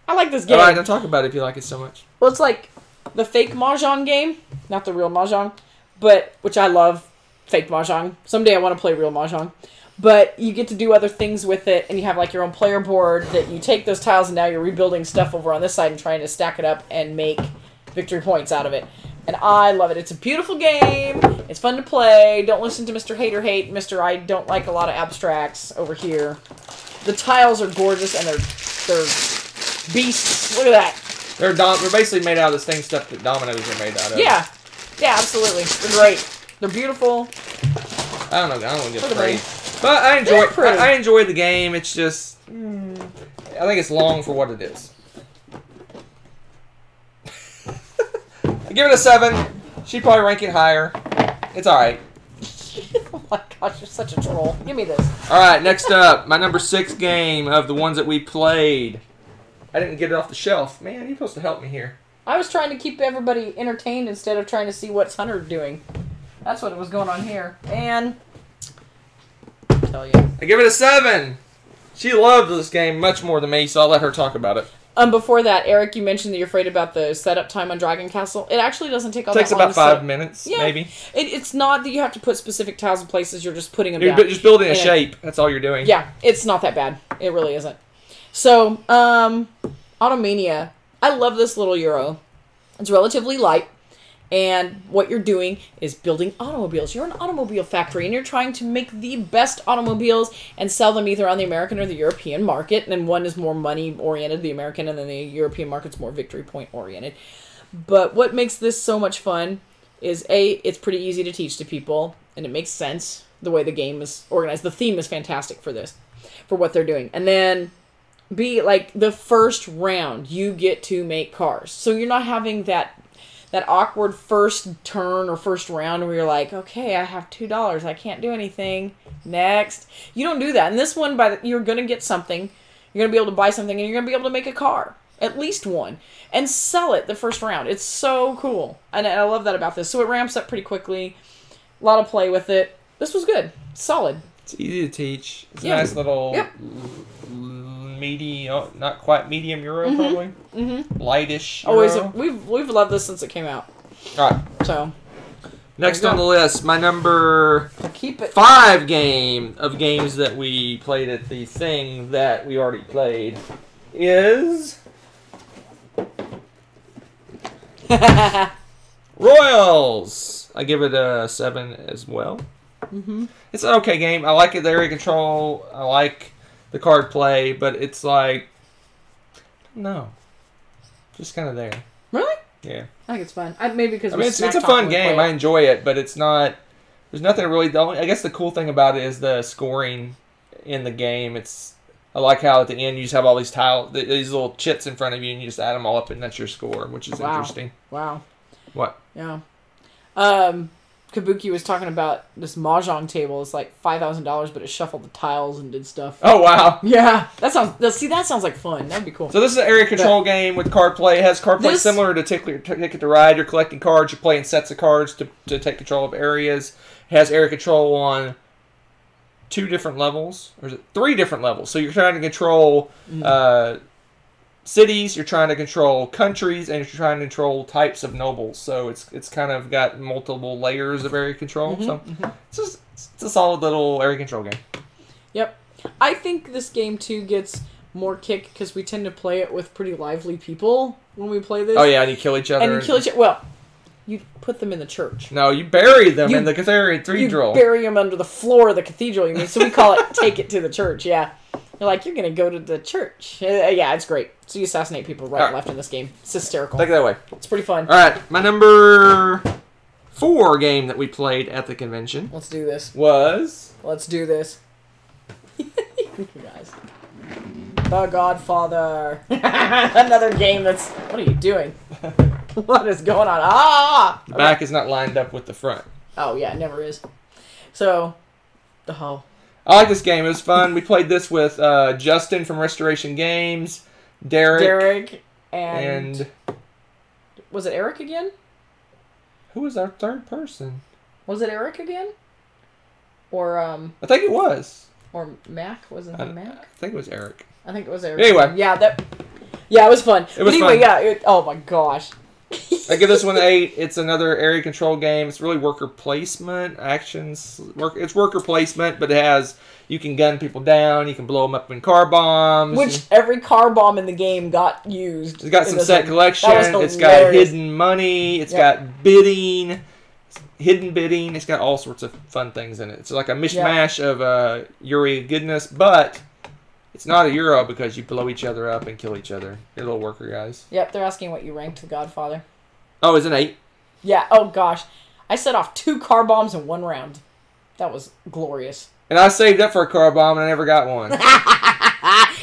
I like this game. Alright, don't talk about it if you like it so much. Well, it's like the fake Mahjong game. Not the real Mahjong. But, which I love. Fake Mahjong. Someday I want to play real Mahjong. But you get to do other things with it, and you have like your own player board that you take those tiles, and now you're rebuilding stuff over on this side and trying to stack it up and make victory points out of it. And I love it. It's a beautiful game. It's fun to play. Don't listen to Mr. Hater Hate. Mr. I don't like a lot of abstracts over here. The tiles are gorgeous, and they're beasts. Look at that. They're basically made out of the same stuff that dominoes are made out of. Yeah. Yeah, absolutely. They're great. They're beautiful. I don't know. I don't want to get praise. But I enjoy the game. It's just, I think it's long for what it is. I give it a 7. She'd probably rank it higher. It's alright. Oh my gosh, you're such a troll. Give me this. Alright, next up, my number 6 game of the ones that we played. I didn't get it off the shelf. Man, you're supposed to help me here. I was trying to keep everybody entertained instead of trying to see what's Hunter doing. That's what was going on here. And I'll tell you. I give it a 7. She loves this game much more than me, so I'll let her talk about it. Before that, Eric, you mentioned that you're afraid about the setup time on Dragon Castle. It actually doesn't take all that long. It takes about 5 minutes, maybe. It's not that you have to put specific tiles in places. You're just putting them down. You're just building a shape. That's all you're doing. Yeah, it's not that bad. It really isn't. So, Automania. I love this little Euro. It's relatively light. And what you're doing is building automobiles. You're an automobile factory, and you're trying to make the best automobiles and sell them either on the American or the European market. And one is more money-oriented, the American, and then the European market's more victory point-oriented. But what makes this so much fun is A, it's pretty easy to teach to people, and it makes sense the way the game is organized. The theme is fantastic for this, for what they're doing. And then B, like the first round, you get to make cars. So you're not having that awkward first turn or first round where you're like, okay, I have $2, I can't do anything. Next. You don't do that. And this one, you're going to get something. You're going to be able to buy something, and you're going to be able to make a car. At least one. And sell it the first round. It's so cool. And I love that about this. So it ramps up pretty quickly. A lot of play with it. This was good. Solid. It's easy to teach. It's a nice little not quite medium Euro, probably. Lightish Euro. Always. We've loved this since it came out. All right. So. Next on the list, my number Keep it. 5 game of games that we played at the thing that we already played is Royals. I give it a 7 as well. It's an okay game. I like it. The area control. I like the card play, but it's like, no, just kind of there. Really? Yeah. I think it's fun. Maybe because it's a fun game. I enjoy it, but it's not. There's nothing really. I guess the cool thing about it is the scoring in the game. I like how at the end you just have all these these little chits in front of you, and you just add them all up, and that's your score, which is interesting. Wow. What? Yeah. Kabuki was talking about this mahjong table. It's like $5,000, but it shuffled the tiles and did stuff. Oh wow! Yeah, that sounds like fun. That'd be cool. So this is an area control game with card play. It has card play similar to Ticket to Ride. You're collecting cards. You're playing sets of cards to take control of areas. It has area control on 2 different levels, or is it 3 different levels? So you're trying to control cities, you're trying to control countries, and you're trying to control types of nobles. So it's kind of got multiple layers of area control. It's a solid little area control game. Yep. I think this game too gets more kick because we tend to play it with pretty lively people when we play this. Oh yeah, and you kill each other. And you kill each other. Well, you put them in the church. No, you bury them in the cathedral. You bury them under the floor of the cathedral, you mean. So we call it take it to the church, yeah. You're like, you're going to go to the church. Yeah, it's great. So you assassinate people right and left in this game. It's hysterical. Take it that way. It's pretty fun. All right, my number 4 game that we played at the convention. Let's do this. Let's do this. Guys. The Godfather. Another game that's... What are you doing? What is going on? Ah! The back is not lined up with the front. Oh, yeah, it never is. So, I like this game. It was fun. We played this with Justin from Restoration Games, Derek, and... Was it Eric again? Who was our third person? Was it Eric again? Or, I think it was. Or Mac? Wasn't it Mac? I think it was Eric. I think it was Eric. Anyway. Yeah, it was fun. It was fun. Yeah. Oh my gosh. I give this one an 8. It's another area control game. It's really worker placement, actions. It's worker placement, but you can gun people down. You can blow them up in car bombs. Which every car bomb in the game got used. It's got some set collection. It's got hidden money. It's got bidding. Hidden bidding. It's got all sorts of fun things in it. It's like a mishmash of Yuri goodness, but it's not a Euro because you blow each other up and kill each other. You're little worker guys. Yep, they're asking what you ranked The Godfather. Oh, it's an 8. Yeah, oh gosh. I set off 2 car bombs in 1 round. That was glorious. And I saved up for a car bomb and I never got one.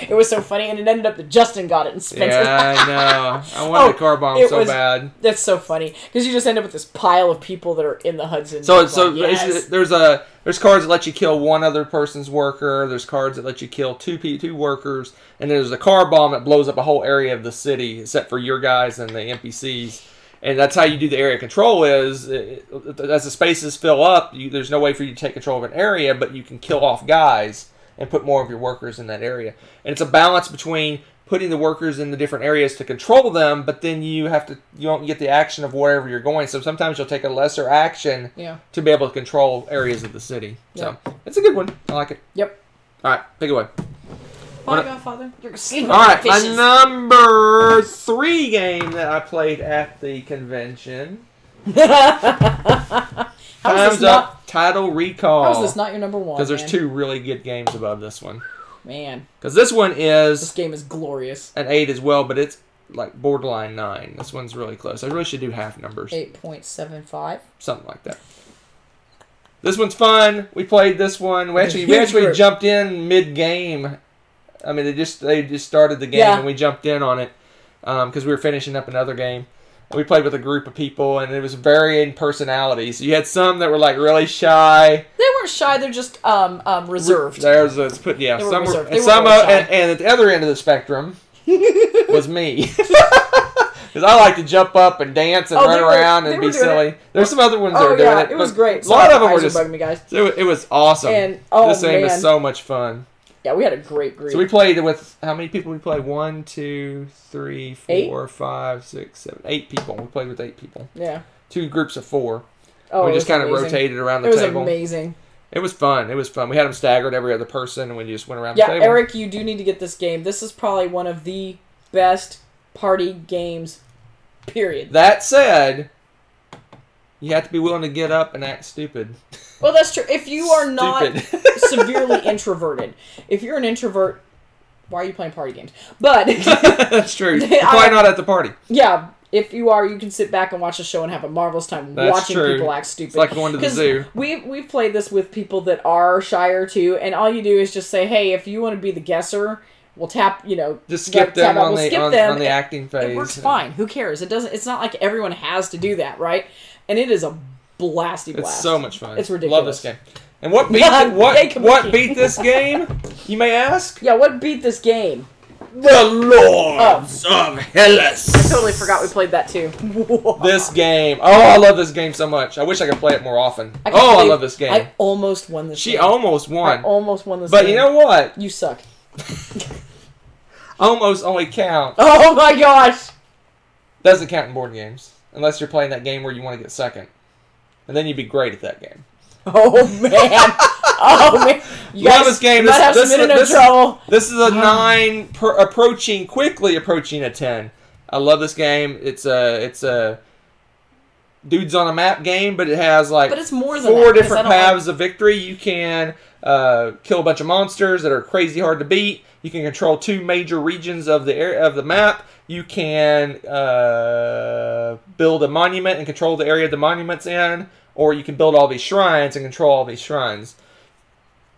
It was so funny, and it ended up that Justin got it and Spencer. Yeah, I know. I wanted a car bomb so bad. That's so funny because you just end up with this pile of people that are in the Hudson. So there's cards that let you kill one other person's worker. There's cards that let you kill two workers, and there's a car bomb that blows up a whole area of the city, except for your guys and the NPCs. And that's how you do the area control is, as the spaces fill up, there's no way for you to take control of an area, but you can kill off guys and put more of your workers in that area. And it's a balance between putting the workers in the different areas to control them, but then you don't get the action of wherever you're going. So sometimes you'll take a lesser action to be able to control areas of the city. So it's a good one. I like it. Yep. All right, pick away. Godfather. You're sleeping. All right, my number 3 game that I played at the convention. Time's Up Title Recall. How is this not your number 1? Because there's 2 really good games above this one. Man. Because this one is... This game is glorious. An 8 as well, but it's like borderline 9. This one's really close. I really should do half numbers. 8.75. Something like that. This one's fun. We played this one. We actually jumped in mid-game. I mean, they just started the game and we jumped in on it because we were finishing up another game. And we played with a group of people, and it was varying personalities. You had some that were like really shy. They weren't shy; they're just reserved. There's some reserved. and some and at the other end of the spectrum was me. Because I like to jump up and dance and run around and be silly. There's some other ones that were doing it. It was great. A lot of them were just bugging me, guys. It was awesome. And this game is so much fun. Yeah, we had a great group. So we played with how many people? We played 1, 2, 3, 4, 5, 6, 7, 8 people. We played with 8 people. Yeah. 2 groups of 4. Oh, we just kind of rotated around the table. It was amazing. It was fun. It was fun. We had them staggered every other person, and we just went around the table. Yeah, Eric, you do need to get this game. This is probably one of the best party games, period. That said, you have to be willing to get up and act stupid. Well, that's true. If you are not severely introverted, if you're an introvert, why are you playing party games? But that's true. You're probably not at the party. Yeah, if you are, you can sit back and watch a show and have a marvelous time watching people act stupid. It's like going to the zoo. We've played this with people that are shyer too, and all you do is just say, "Hey, if you want to be the guesser, we'll tap. Just skip them on the acting phase. It works fine. Who cares? It doesn't. It's not like everyone has to do that, right? And it is a blasty blast. It's so much fun. It's ridiculous. Love this game. And what beat this game? You may ask. Yeah, what beat this game? The Lords of Hellas. I totally forgot we played that too. This game. Oh, I love this game so much. I wish I could play it more often. I love this game. I almost won this game. She almost won. I almost won this game. But you know what? You suck. Almost only counts. Oh my gosh. Doesn't count in board games. Unless you're playing that game where you want to get second. And then you'd be great at that game. Oh, man. Oh, man. You love this game. This is a 9 quickly approaching a 10. I love this game. It's a dudes on a map game, but it has like but it's more than 4 different paths of victory. You can kill a bunch of monsters that are crazy hard to beat. You can control 2 major regions of the map. You can build a monument and control the area the monument's in, or you can build all these shrines and control all these shrines.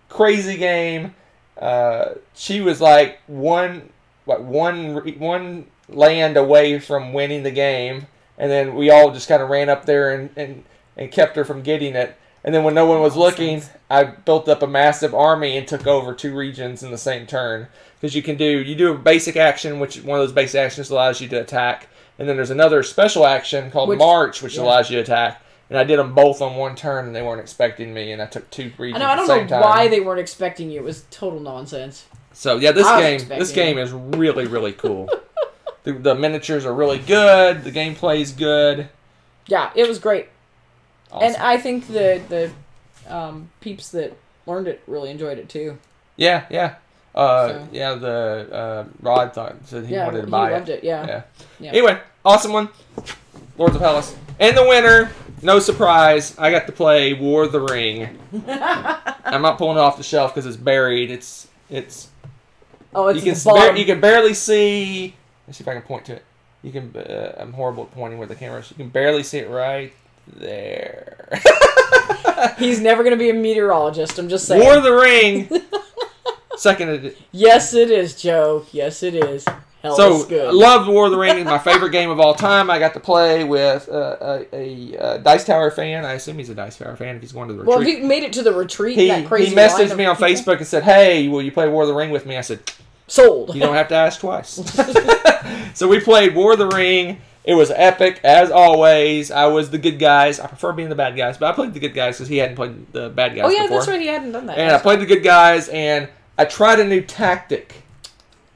Crazy game. She was like one land away from winning the game, and then we all just kind of ran up there and kept her from getting it. And then when no one was looking, I built up a massive army and took over 2 regions in the same turn. Because you do a basic action, which one of those basic actions allows you to attack. And then there's another special action called March, which allows you to attack. And I did them both on one turn, and they weren't expecting me, and I took 2 regions at the same time. I don't know why they weren't expecting you. It was total nonsense. So, yeah, this game is really, really cool. the miniatures are really good. The gameplay's good. Yeah, it was great. Awesome. And I think the peeps that learned it really enjoyed it, too. Yeah. Rod said he wanted to buy it. He loved it, yeah. Anyway, awesome one. Lords of Hellas. And the winner, no surprise, I got to play War of the Ring. I'm not pulling it off the shelf because it's buried. It's you can barely see. Let's see if I can point to it. You can. I'm horrible at pointing with the camera. So you can barely see it right there. He's never going to be a meteorologist. I'm just saying. War of the Ring. Second edition. Yes, it is, Joe. Yes, it is. Hell is good. I loved War of the Ring. It's my favorite game of all time. I got to play with a Dice Tower fan. I assume he's a Dice Tower fan if he's going to the retreat. Well, if he made it to the retreat, he messaged me on Facebook and said, "Hey, will you play War of the Ring with me?" I said, "Sold." You don't have to ask twice. So we played War of the Ring. It was epic, as always. I was the good guys. I prefer being the bad guys, but I played the good guys because he hadn't played the bad guys before. That's right. He hadn't done that. And I played the good guys, and I tried a new tactic,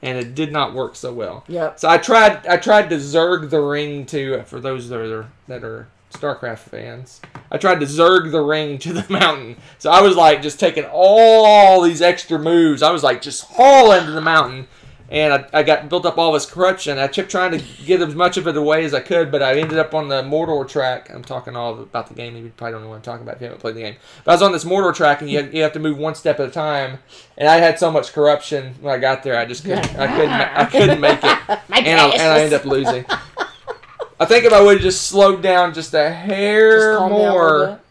and it did not work so well. Yep. So I tried to Zerg the Ring to, for those that are StarCraft fans, I tried to Zerg the Ring to the mountain. So I was like just taking all these extra moves. I was like just haul into the mountain. And I got built up all this corruption. I kept trying to get as much of it away as I could, but I ended up on the Mordor track. I'm talking all about the game. You probably don't know what I'm talking about if you haven't played the game. But I was on this Mordor track, and you have to move one step at a time. And I had so much corruption when I got there, I just couldn't. I couldn't make it, and I ended up losing. I think if I would have just slowed down just a hair more,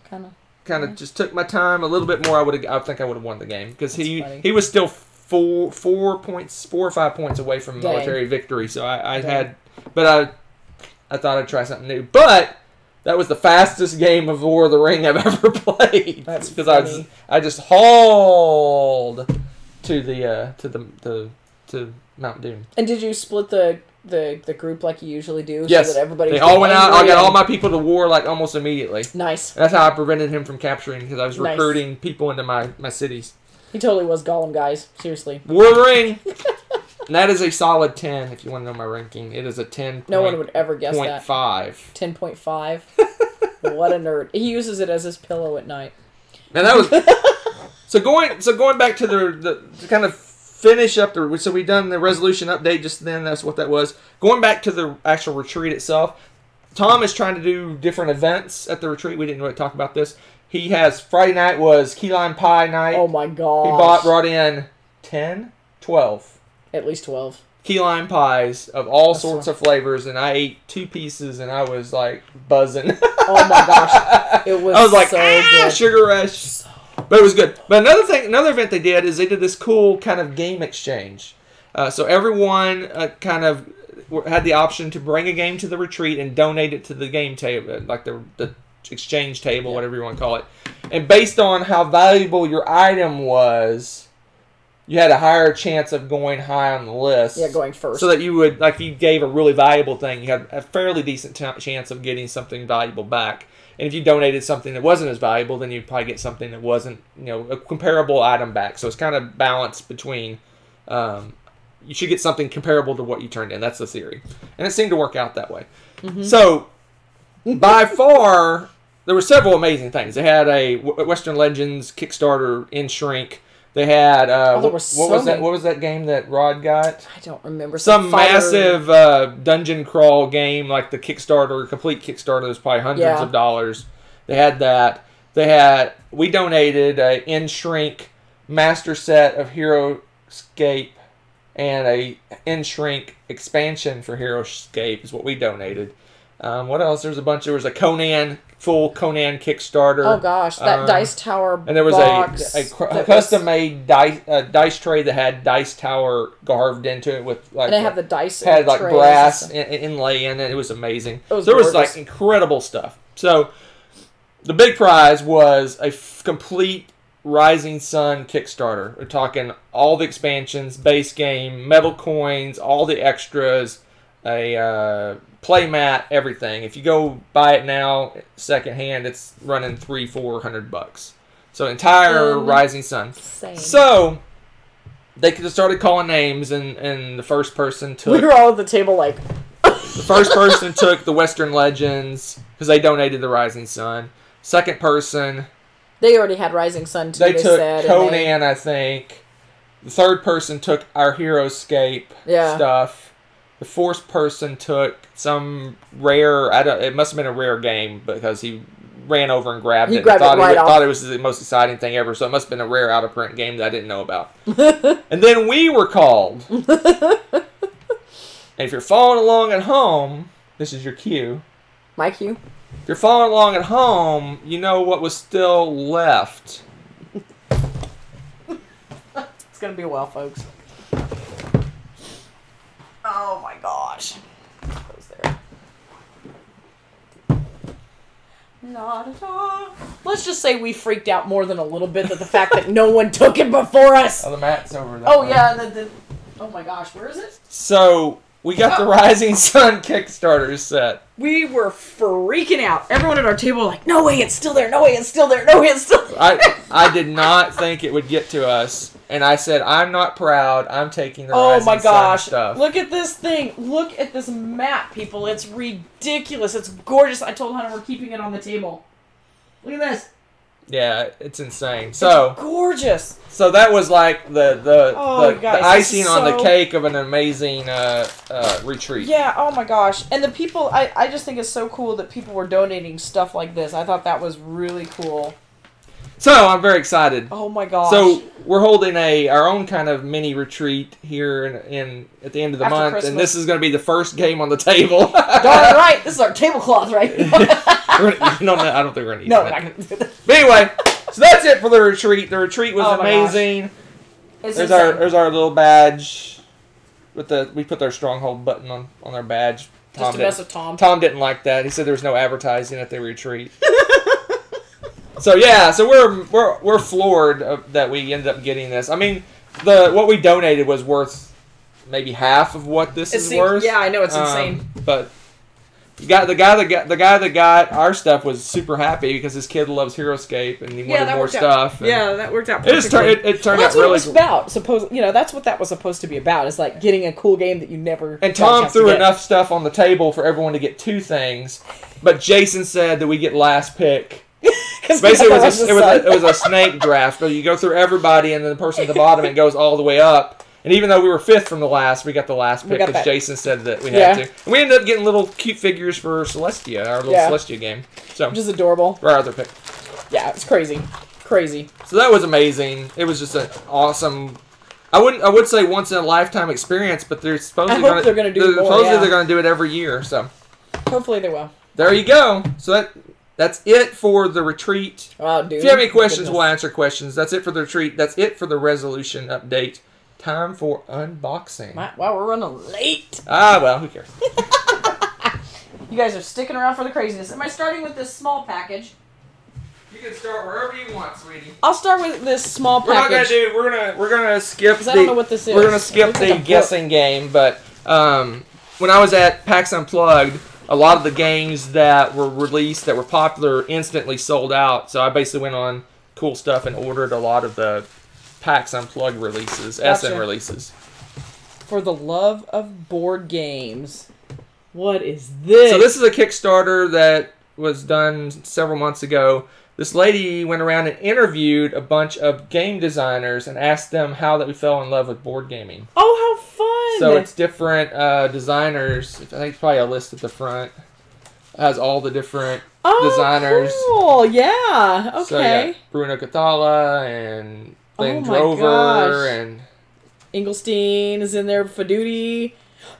kind of just took my time a little bit more, I think I would have won the game because he was still 4 or 5 points away from military victory. So I thought I'd try something new. But that was the fastest game of War of the Ring I've ever played. That's because I just hauled to Mount Doom. And did you split the group like you usually do? Yes. So that everybody they all went out. I got all my people to war like almost immediately. Nice. And that's how I prevented him from capturing because I was recruiting people into my cities. He totally was Gollum, guys. Seriously. War of the Ring. And that is a solid 10 if you want to know my ranking. It is a 10. No one would ever guess that. 5. 10.5. What a nerd. He uses it as his pillow at night. And that was so going back to the kind of finish up so we done the resolution update just then. That's what that was. Going back to the actual retreat itself, Tom is trying to do different events at the retreat. We didn't really talk about this. He has Friday night was key lime pie night. Oh my gosh. He brought in 10, 12. At least 12. Key lime pies of all sorts of flavors, and I ate 2 pieces, and I was like buzzing. Oh my gosh, it was. I was like, so good. Sugar Rush, but it was good. But another event they did is they did this cool kind of game exchange. So everyone kind of had the option to bring a game to the retreat and donate it to the game table, like the exchange table, whatever you want to call it. And based on how valuable your item was, you had a higher chance of going high on the list. Yeah, going first. So that you would, like, if you gave a really valuable thing, you had a fairly decent chance of getting something valuable back. And if you donated something that wasn't as valuable, then you'd probably get something that wasn't, a comparable item back. So it's kind of balanced between, you should get something comparable to what you turned in. That's the theory. And it seemed to work out that way. Mm-hmm. So, by far, there were several amazing things. They had a Western Legends Kickstarter in Shrink. They had what was that game that Rod got? I don't remember. Some massive dungeon crawl game, like the complete Kickstarter. Was probably hundreds of dollars. They had that. We donated a in Shrink master set of HeroScape and a in Shrink expansion for HeroScape is what we donated. What else? There was a full Conan Kickstarter. Oh gosh, that Dice Tower and there was box a custom-made dice tray that had Dice Tower carved into it with like. And they have the dice. Had like brass inlay in it. It was amazing. There was like incredible stuff. So the big prize was a complete Rising Sun Kickstarter. We're talking all the expansions, base game, metal coins, all the extras, a playmat, everything. If you go buy it now secondhand, it's running $300-400. So entire Rising Sun. Insane. So they just started calling names, and the first person took. We were all at the table like. The first person took the Western Legends because they donated the Rising Sun. Second person. They already had Rising Sun too. They took Conan, I think. The third person took our HeroScape stuff. The fourth person took some rare. It must have been a rare game because he ran over and grabbed it. Thought it was the most exciting thing ever. So it must have been a rare out of print game that I didn't know about. And then we were called. And if you're following along at home, this is your cue. My cue. If you're following along at home, you know what was still left. It's gonna be a while, folks. Oh my gosh. Close there. Not at all. Let's just say we freaked out more than a little bit at the fact that no one took it before us. Oh, the mat's over there. Oh, yeah. Oh my gosh, where is it? So, we got the Rising Sun Kickstarter set. We were freaking out. Everyone at our table was like, no way, it's still there. No way, it's still there. No way, it's still there. I did not think it would get to us. And I said, I'm not proud. I'm taking the Rising Sun Sun stuff. Look at this thing. Look at this map, people. It's ridiculous. It's gorgeous. I told Hunter we're keeping it on the table. Look at this. Yeah, it's insane. So it's gorgeous. So that was like the guys, icing on the so... cake of an amazing retreat. Yeah, oh my gosh. And the people, I just think it's so cool that people were donating stuff like this. I thought that was really cool. So I'm very excited. Oh my gosh. So we're holding our own kind of mini retreat here in at the end of the After month, Christmas. and this is going to be the first game on the table. Darn right, this is our tablecloth, right? I don't think we're going to eat No, it. we're not going to do that. But anyway, so that's it for the retreat. The retreat was amazing. There's our little badge we put our stronghold button on our badge. Just to mess with Tom. Tom didn't like that. He said there was no advertising at the retreat. So yeah, so we're floored that we ended up getting this. I mean, what we donated was worth maybe half of what this is worth. Yeah, I know, it's insane. But the guy that got our stuff was super happy because his kid loves HeroScape and he wanted more stuff. Yeah, that worked out perfectly. It turned out really cool. That's what it was about. That's what that was supposed to be about. Is like getting a cool game that you never. And Tom threw enough stuff on the table for everyone to get 2 things, but Jason said that we get last pick. Basically, it was a snake draft, but you go through everybody, and then the person at the bottom, it goes all the way up. And even though we were 5th from the last, we got the last pick because Jason said that we had to. And we ended up getting little cute figures for Celestia, our little Celestia game. So which is adorable. For our other pick. Yeah, it's crazy. Crazy. So that was amazing. It was just an awesome... I would say once in a lifetime experience, but they're supposedly going to do more. Supposedly they're going to do it every year. So hopefully they will. There you go. So that's it for the retreat. Wow, dude. If you have any questions, we'll answer questions. That's it for the retreat. That's it for the resolution update. Time for unboxing. Wow, we're running late. Well, who cares? You guys are sticking around for the craziness. Am I starting with this small package? You can start wherever you want, sweetie. I'll start with this small package. We're gonna skip. I don't know what this is. We're gonna skip the guessing game, but when I was at PAX Unplugged, a lot of the games that were released that were popular instantly sold out. So I basically went on Cool Stuff and ordered a lot of the PAX Unplugged releases, SN releases. For the love of board games. What is this? So this is a Kickstarter that was done several months ago. This lady went around and interviewed a bunch of game designers and asked them how they fell in love with board gaming. Oh, how fun! So it's different designers. I think it's probably a list at the front. It has all the different designers. Oh, cool. Yeah. Okay. So you got Bruno Catala and Glenn Drover and Engelstein is in there for duty.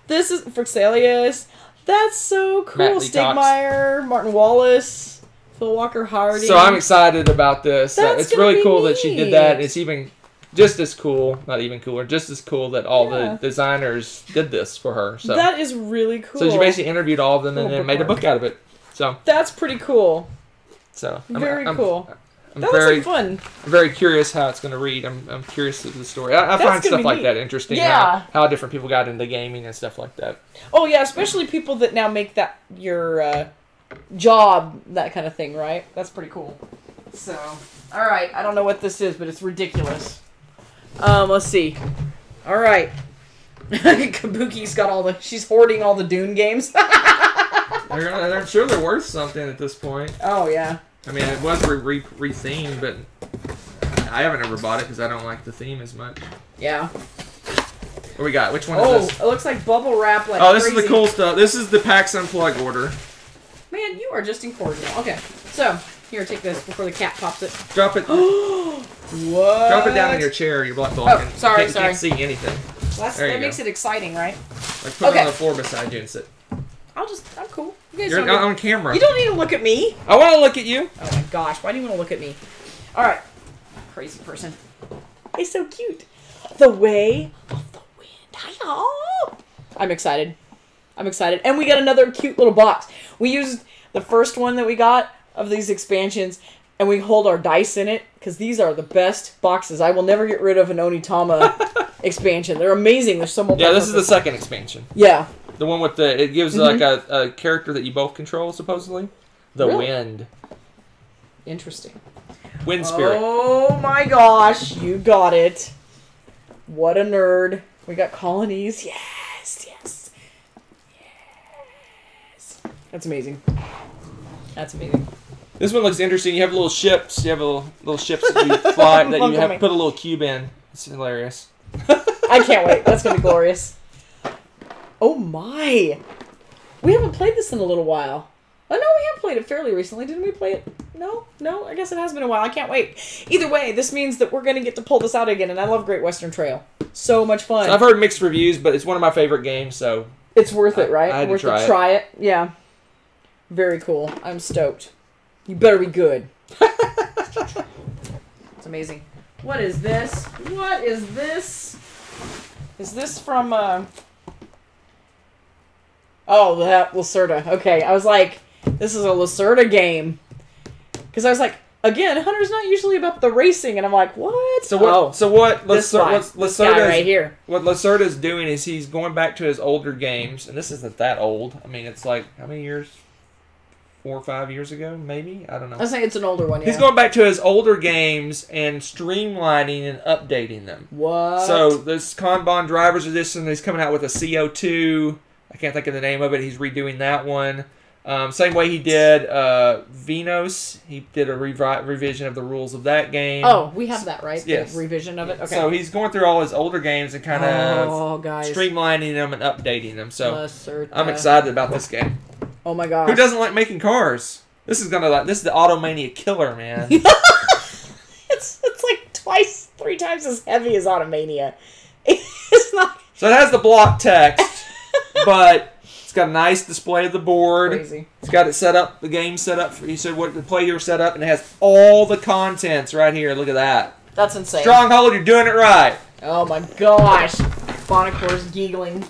This is Frixelius. That's so cool. Stegmeyer, Martin Wallace, Phil Walker Hardy. So I'm excited about this. It's really cool that she did that. It's even just as cool, not even cooler, just as cool that all the designers did this for her. So that is really cool. So she basically interviewed all of them and then made a book out of it. So that's pretty cool. So very cool. I'm that was like fun. I'm very curious how it's going to read. I'm curious of the story. I find stuff like that interesting. Yeah. How different people got into gaming and stuff like that. Oh, yeah, especially people that now make that your job, that kind of thing, right? That's pretty cool. So, all right. I don't know what this is, but it's ridiculous. Let's see. All right. Kabuki's got she's hoarding all the Dune games. I'm sure they're worth something at this point. Oh, yeah. I mean, it was re-themed, but I haven't ever bought it because I don't like the theme as much. Yeah. What we got? Which one is this? Oh, it looks like bubble wrap like this is the cool stuff. This is the PAX Unplugged order. Man, you are just incorrigible. Okay, so, here, take this before the cat pops it. Drop it. What? Drop it down in your chair. You're blocking. Oh, sorry. You can't see anything. That makes it exciting, right? Like put it on the floor beside you and sit. I'm cool. You're on camera. You don't need to look at me. I want to look at you. Oh my gosh, why do you want to look at me? Alright. Crazy person. He's so cute. The Way of the Wind. Hi-ya. I'm excited. And we got another cute little box. We used the first one that we got of these expansions, and we hold our dice in it, because these are the best boxes. I will never get rid of an Onitama expansion. They're amazing. They're so multi-purpose. Yeah, this is the second expansion. Yeah. The one with it gives like a character that you both control, supposedly. The Wind. Interesting. Wind Spirit. Oh my gosh, you got it. What a nerd. We got colonies. Yes. That's amazing. This one looks interesting. You have little ships. You have little ships that you fly that you have put a little cube in. It's hilarious. I can't wait. That's gonna be glorious. Oh my! We haven't played this in a little while. Oh no, we have played it fairly recently. Didn't we play it? No, I guess it has been a while. I can't wait. Either way, this means that we're gonna get to pull this out again, and I love Great Western Trail. So much fun. So I've heard mixed reviews, but it's one of my favorite games. So it's worth it, right? I had worth to try it. Yeah. Very cool. I'm stoked. You better be good. It's amazing. What is this? What is this? Is this from, Oh, that Lacerda. Okay, I was like, this is a Lacerda game. Because I was like, again, Hunter's not usually about the racing, and I'm like, what? So what Lacerda right here. What Lacerda's doing is he's going back to his older games, and this isn't that old. I mean, it's like, how many years? 4 or 5 years ago, maybe? I don't know. I was saying it's an older one, yeah. He's going back to his older games and streamlining and updating them. What? So this Kanban Drivers Edition, he's coming out with a CO2. I can't think of the name of it. He's redoing that one. Same way he did Venus. He did a revision of the rules of that game. Oh, we have that, right? Yes. The revision of it? Okay. So he's going through all his older games and kind of guys. streamlining them and updating them. So Lacerda. I'm excited about this game. Oh my gosh. Who doesn't like making cars? This is the Automania killer, man. It's like 3 times as heavy as Automania. It's not. So it has the block text, but it's got a nice display of the board. Crazy. It's got it set up, the game set up for you said what the player set up, and it has all the contents right here. Look at that. That's insane. Stronghold, you're doing it right. Oh my gosh. Bonicor's giggling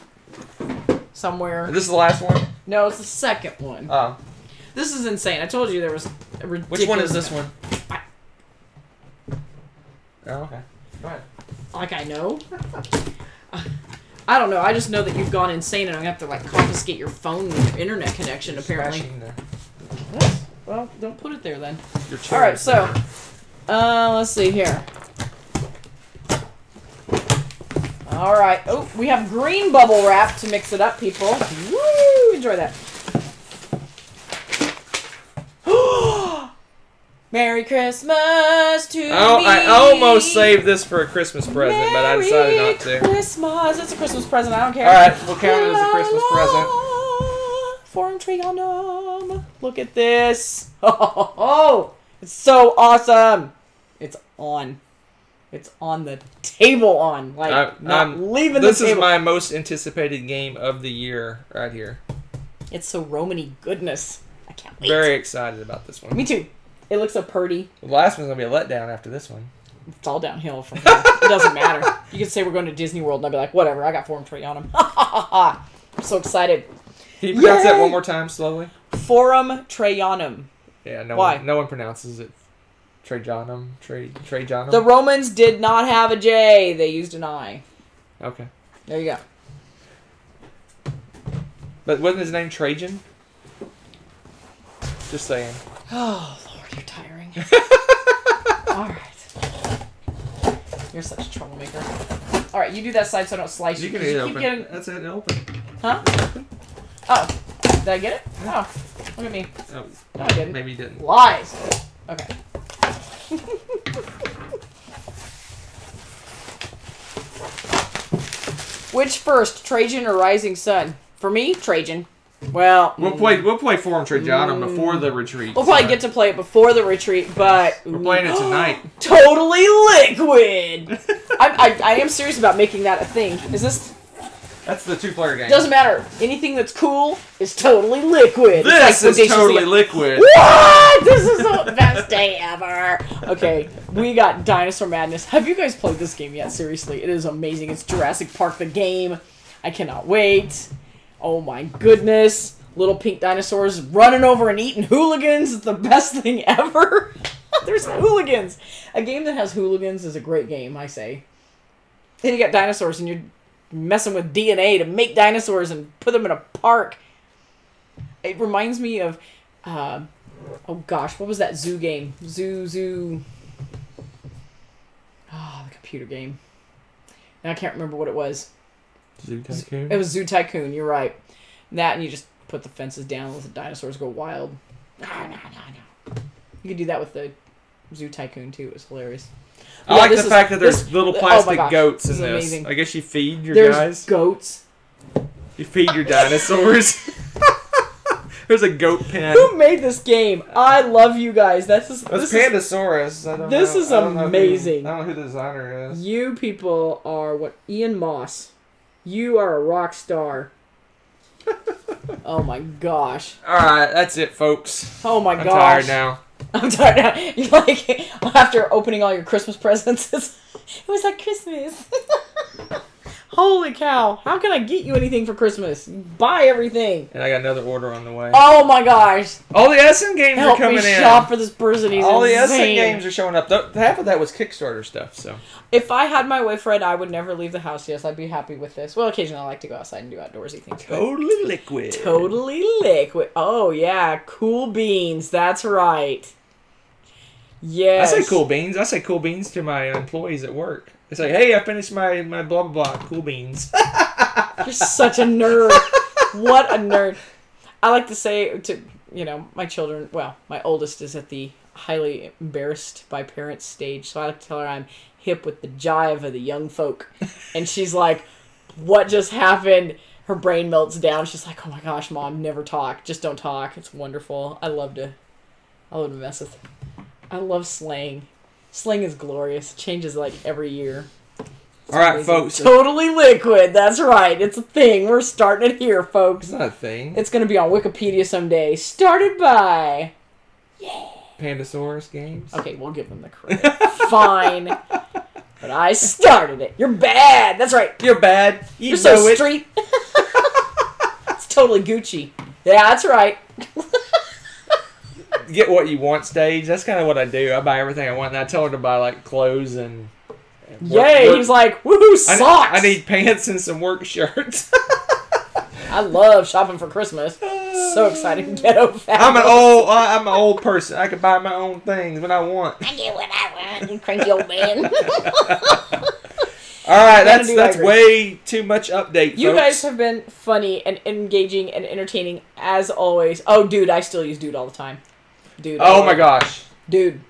somewhere. Is this the last one? No, it's the second one. Oh. This is insane. I told you there was a ridiculous... Which one is this one? Oh, okay. Go ahead. Like I know? I don't know. I just know that you've gone insane and I'm going to have to like confiscate your phone and your internet connection apparently. What? Well, don't put it there then. Alright, so... let's see here. Alright. Oh, we have green bubble wrap to mix it up, people. Woo! Enjoy that. Merry Christmas to me. I almost saved this for a Christmas present, but I decided not to. Merry Christmas. It's a Christmas present. I don't care. Alright, we'll count it as a Christmas present. Forum Trigonum. Look at this. Oh, it's so awesome. It's on. It's on the table on. Like, not leaving the table. This is my most anticipated game of the year right here. It's so Romany goodness. I can't wait. Very excited about this one. Me too. It looks so pretty. The last one's going to be a letdown after this one. It's all downhill from here. It doesn't matter. You can say we're going to Disney World and I'll be like, whatever, I got Forum Trigonum. I'm so excited. Can you pronounce that one more time slowly? Forum Trigonum. Yeah, no one pronounces it. Trajanum. The Romans did not have a J. They used an I. Okay. There you go. But wasn't his name Trajan? Just saying. Oh, Lord, you're tiring. Alright. You're such a troublemaker. Alright, you do that side so I don't slice you. You can get it open. That's it, open. Huh? Oh. Did I get it? Oh. Look at me. Oh, no, I didn't. Maybe you didn't. Lies. Okay. Which first, Trajan or Rising Sun? For me, Trajan. Well, we'll play Forum Trajanum before the retreat. We'll probably get to play it before the retreat, but we're playing it tonight. Totally liquid. I am serious about making that a thing. Is this? That's the 2-player game. Doesn't matter. Anything that's cool is totally liquid. This is totally liquid. What? This is the best day ever. Okay, we got Dinosaur Madness. Have you guys played this game yet? Seriously, it is amazing. It's Jurassic Park the game. I cannot wait. Oh my goodness. Little pink dinosaurs running over and eating hooligans is the best thing ever. There's hooligans. A game that has hooligans is a great game, I say. Then you got dinosaurs and you're messing with DNA to make dinosaurs and put them in a park. It reminds me of, oh gosh, what was that zoo game? Zoo. Oh, the computer game. Now I can't remember what it was. Zoo Tycoon? It was Zoo Tycoon, you're right. That and you just put the fences down and let the dinosaurs go wild. No. You could do that with the Zoo Tycoon too. It was hilarious. I like the fact that there's little plastic goats in this. Amazing. I guess you feed your There's guys. Goats. You feed your dinosaurs. There's a goat pen. Who made this game? I love you guys. It's Pandasaurus. This is amazing. I don't know who the designer is. You people are what? Ian Moss. You are a rock star. Oh my gosh. Alright, that's it, folks. Oh my I'm gosh. tired now. I'm tired now. You're like, after opening all your Christmas presents, it was like Christmas. Holy cow. How can I get you anything for Christmas? Buy everything. And I got another order on the way. Oh my gosh. All the Essen games are coming in. Help me shop for this person. He's all insane. the Essen games are showing up. Half of that was Kickstarter stuff, so. If I had my way, Fred, I would never leave the house. Yes, I'd be happy with this. Well, occasionally I like to go outside and do outdoorsy things. Totally liquid. Totally liquid. Oh, yeah. Cool beans. That's right. Yes. I say cool beans. I say cool beans to my employees at work. It's like, hey, I finished my blah, blah, blah. Cool beans. You're such a nerd. What a nerd. I like to say to, my children, well, my oldest is at the highly embarrassed by parents stage, so I like to tell her I'm hip with the jive of the young folk. And she's like, what just happened? Her brain melts down. She's like, oh my gosh, Mom, never talk. Just don't talk. It's wonderful. I love to mess with. I love slang. Slang is glorious. It changes like every year. All right, folks. Totally liquid. That's right. It's a thing. We're starting it here, folks. It's not a thing. It's going to be on Wikipedia someday. Started by... Yeah. Pandasaurus games. Okay, we'll give them the credit. Fine. But I started it. You're bad. That's right. You're bad. You're so street. It's totally Gucci. Yeah, that's right. Get what you want stage. That's kind of what I do. I buy everything I want, and I tell her to buy like clothes and. Yay! He's like, woohoo! Socks. I need pants and some work shirts. I love shopping for Christmas. So excited to get over that. I'm an old person. I can buy my own things when I want. I get what I want, you crazy old man. All right, that's way too much update. You folks. guys have been funny and engaging and entertaining as always. Oh, dude, I still use dude all the time. Dude. Oh my gosh. Dude.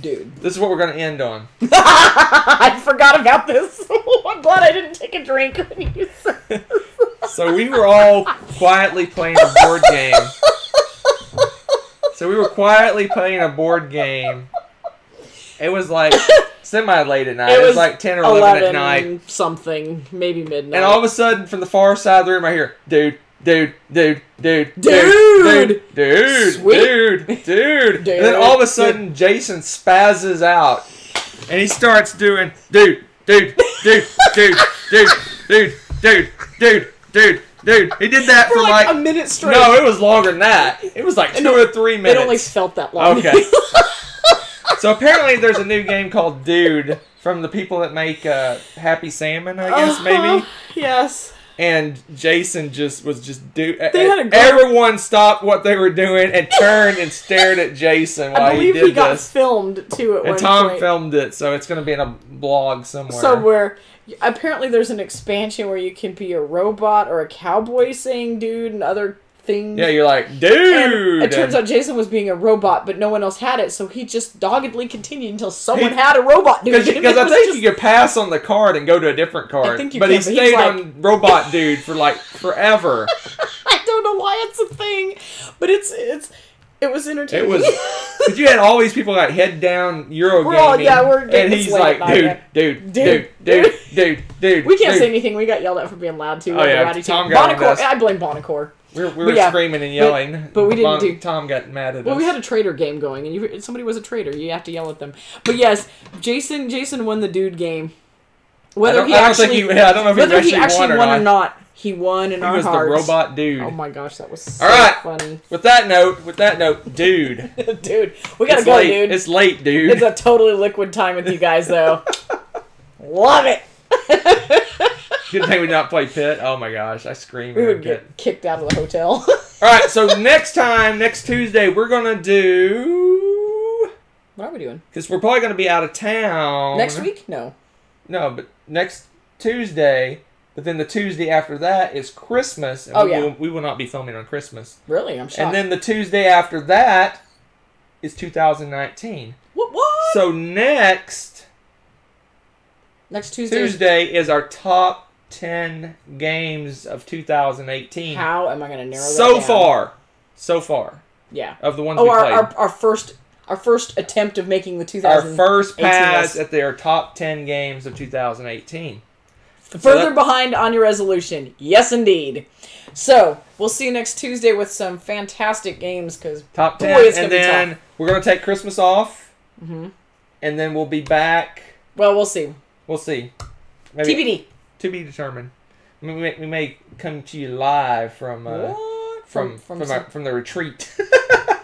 This is what we're going to end on. I forgot about this. I'm glad I didn't take a drink when you said this. So we were all quietly playing a board game. It was like semi-late at night. It was like 10 or 11 at night. Something. Maybe midnight. And all of a sudden, from the far side of the room, I hear, dude. Sweet. And then all of a sudden, Jason spazzes out. And he starts doing, dude. He did that for like a minute straight. No, it was longer than that. It was like 2 or 3 minutes. It only felt that long. Okay. So apparently there's a new game called Dude from the people that make Happy Salmon, I guess, maybe. Yes. And Jason everyone stopped what they were doing and turned and stared at Jason while he did this. he got filmed too at one point. And Tom filmed it, so it's going to be in a blog somewhere. Apparently there's an expansion where you can be a robot or a cowboy saying dude and other things. Yeah, you're like, dude! And it turns out Jason was being a robot, but no one else had it, so he just doggedly continued until someone had a robot dude. Because I think you could pass on the card and go to a different card. But he stayed on robot dude for like forever. I don't know why it's a thing, but it was entertaining. It was. But you had all these people like head down Eurogaming. And he's like, dude. We can't say anything. We got yelled at for being loud too. Oh yeah, Tom got Bonnecore. I blame Bonnecore. We were screaming and yelling, but we didn't Tom got mad at us. Well, we had a traitor game going, and somebody was a traitor. You have to yell at them. But yes, Jason won the dude game. I don't know if he actually won or not. He won in our hearts. He was the robot dude. Oh my gosh, that was so funny. With that note, dude. Dude, we gotta go, dude. It's late, dude. It's a totally liquid time with you guys, though. Love it. Good thing we did not play Pit. Oh my gosh, I screamed. We would get kicked out of the hotel. Alright, so next Tuesday, we're going to do... What are we doing? Because we're probably going to be out of town. Next week? No, but next Tuesday, but then the Tuesday after that is Christmas. And we will not be filming on Christmas. Really? I'm shocked. And then the Tuesday after that is 2019. What? So next Tuesday is our top 10 games of 2018. How am I going to narrow that down? So far. Yeah. Of the ones we played. Our first attempt of making the 2018 Our first pass at their top 10 games of 2018. Further behind on your resolution. Yes, indeed. So, we'll see you next Tuesday with some fantastic games, because top 10, boy, it's going to be tough. And then we're going to take Christmas off, and then we'll be back. Well, we'll see. We'll see. Maybe TBD. To be determined. We may come to you live from the retreat.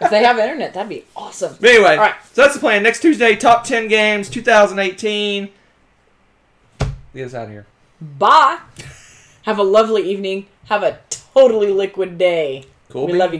If they have internet, that'd be awesome. But anyway, all right. So that's the plan. Next Tuesday, top 10 games, 2018. Get us out of here. Bye. Have a lovely evening. Have a totally liquid day. Cool. We love you.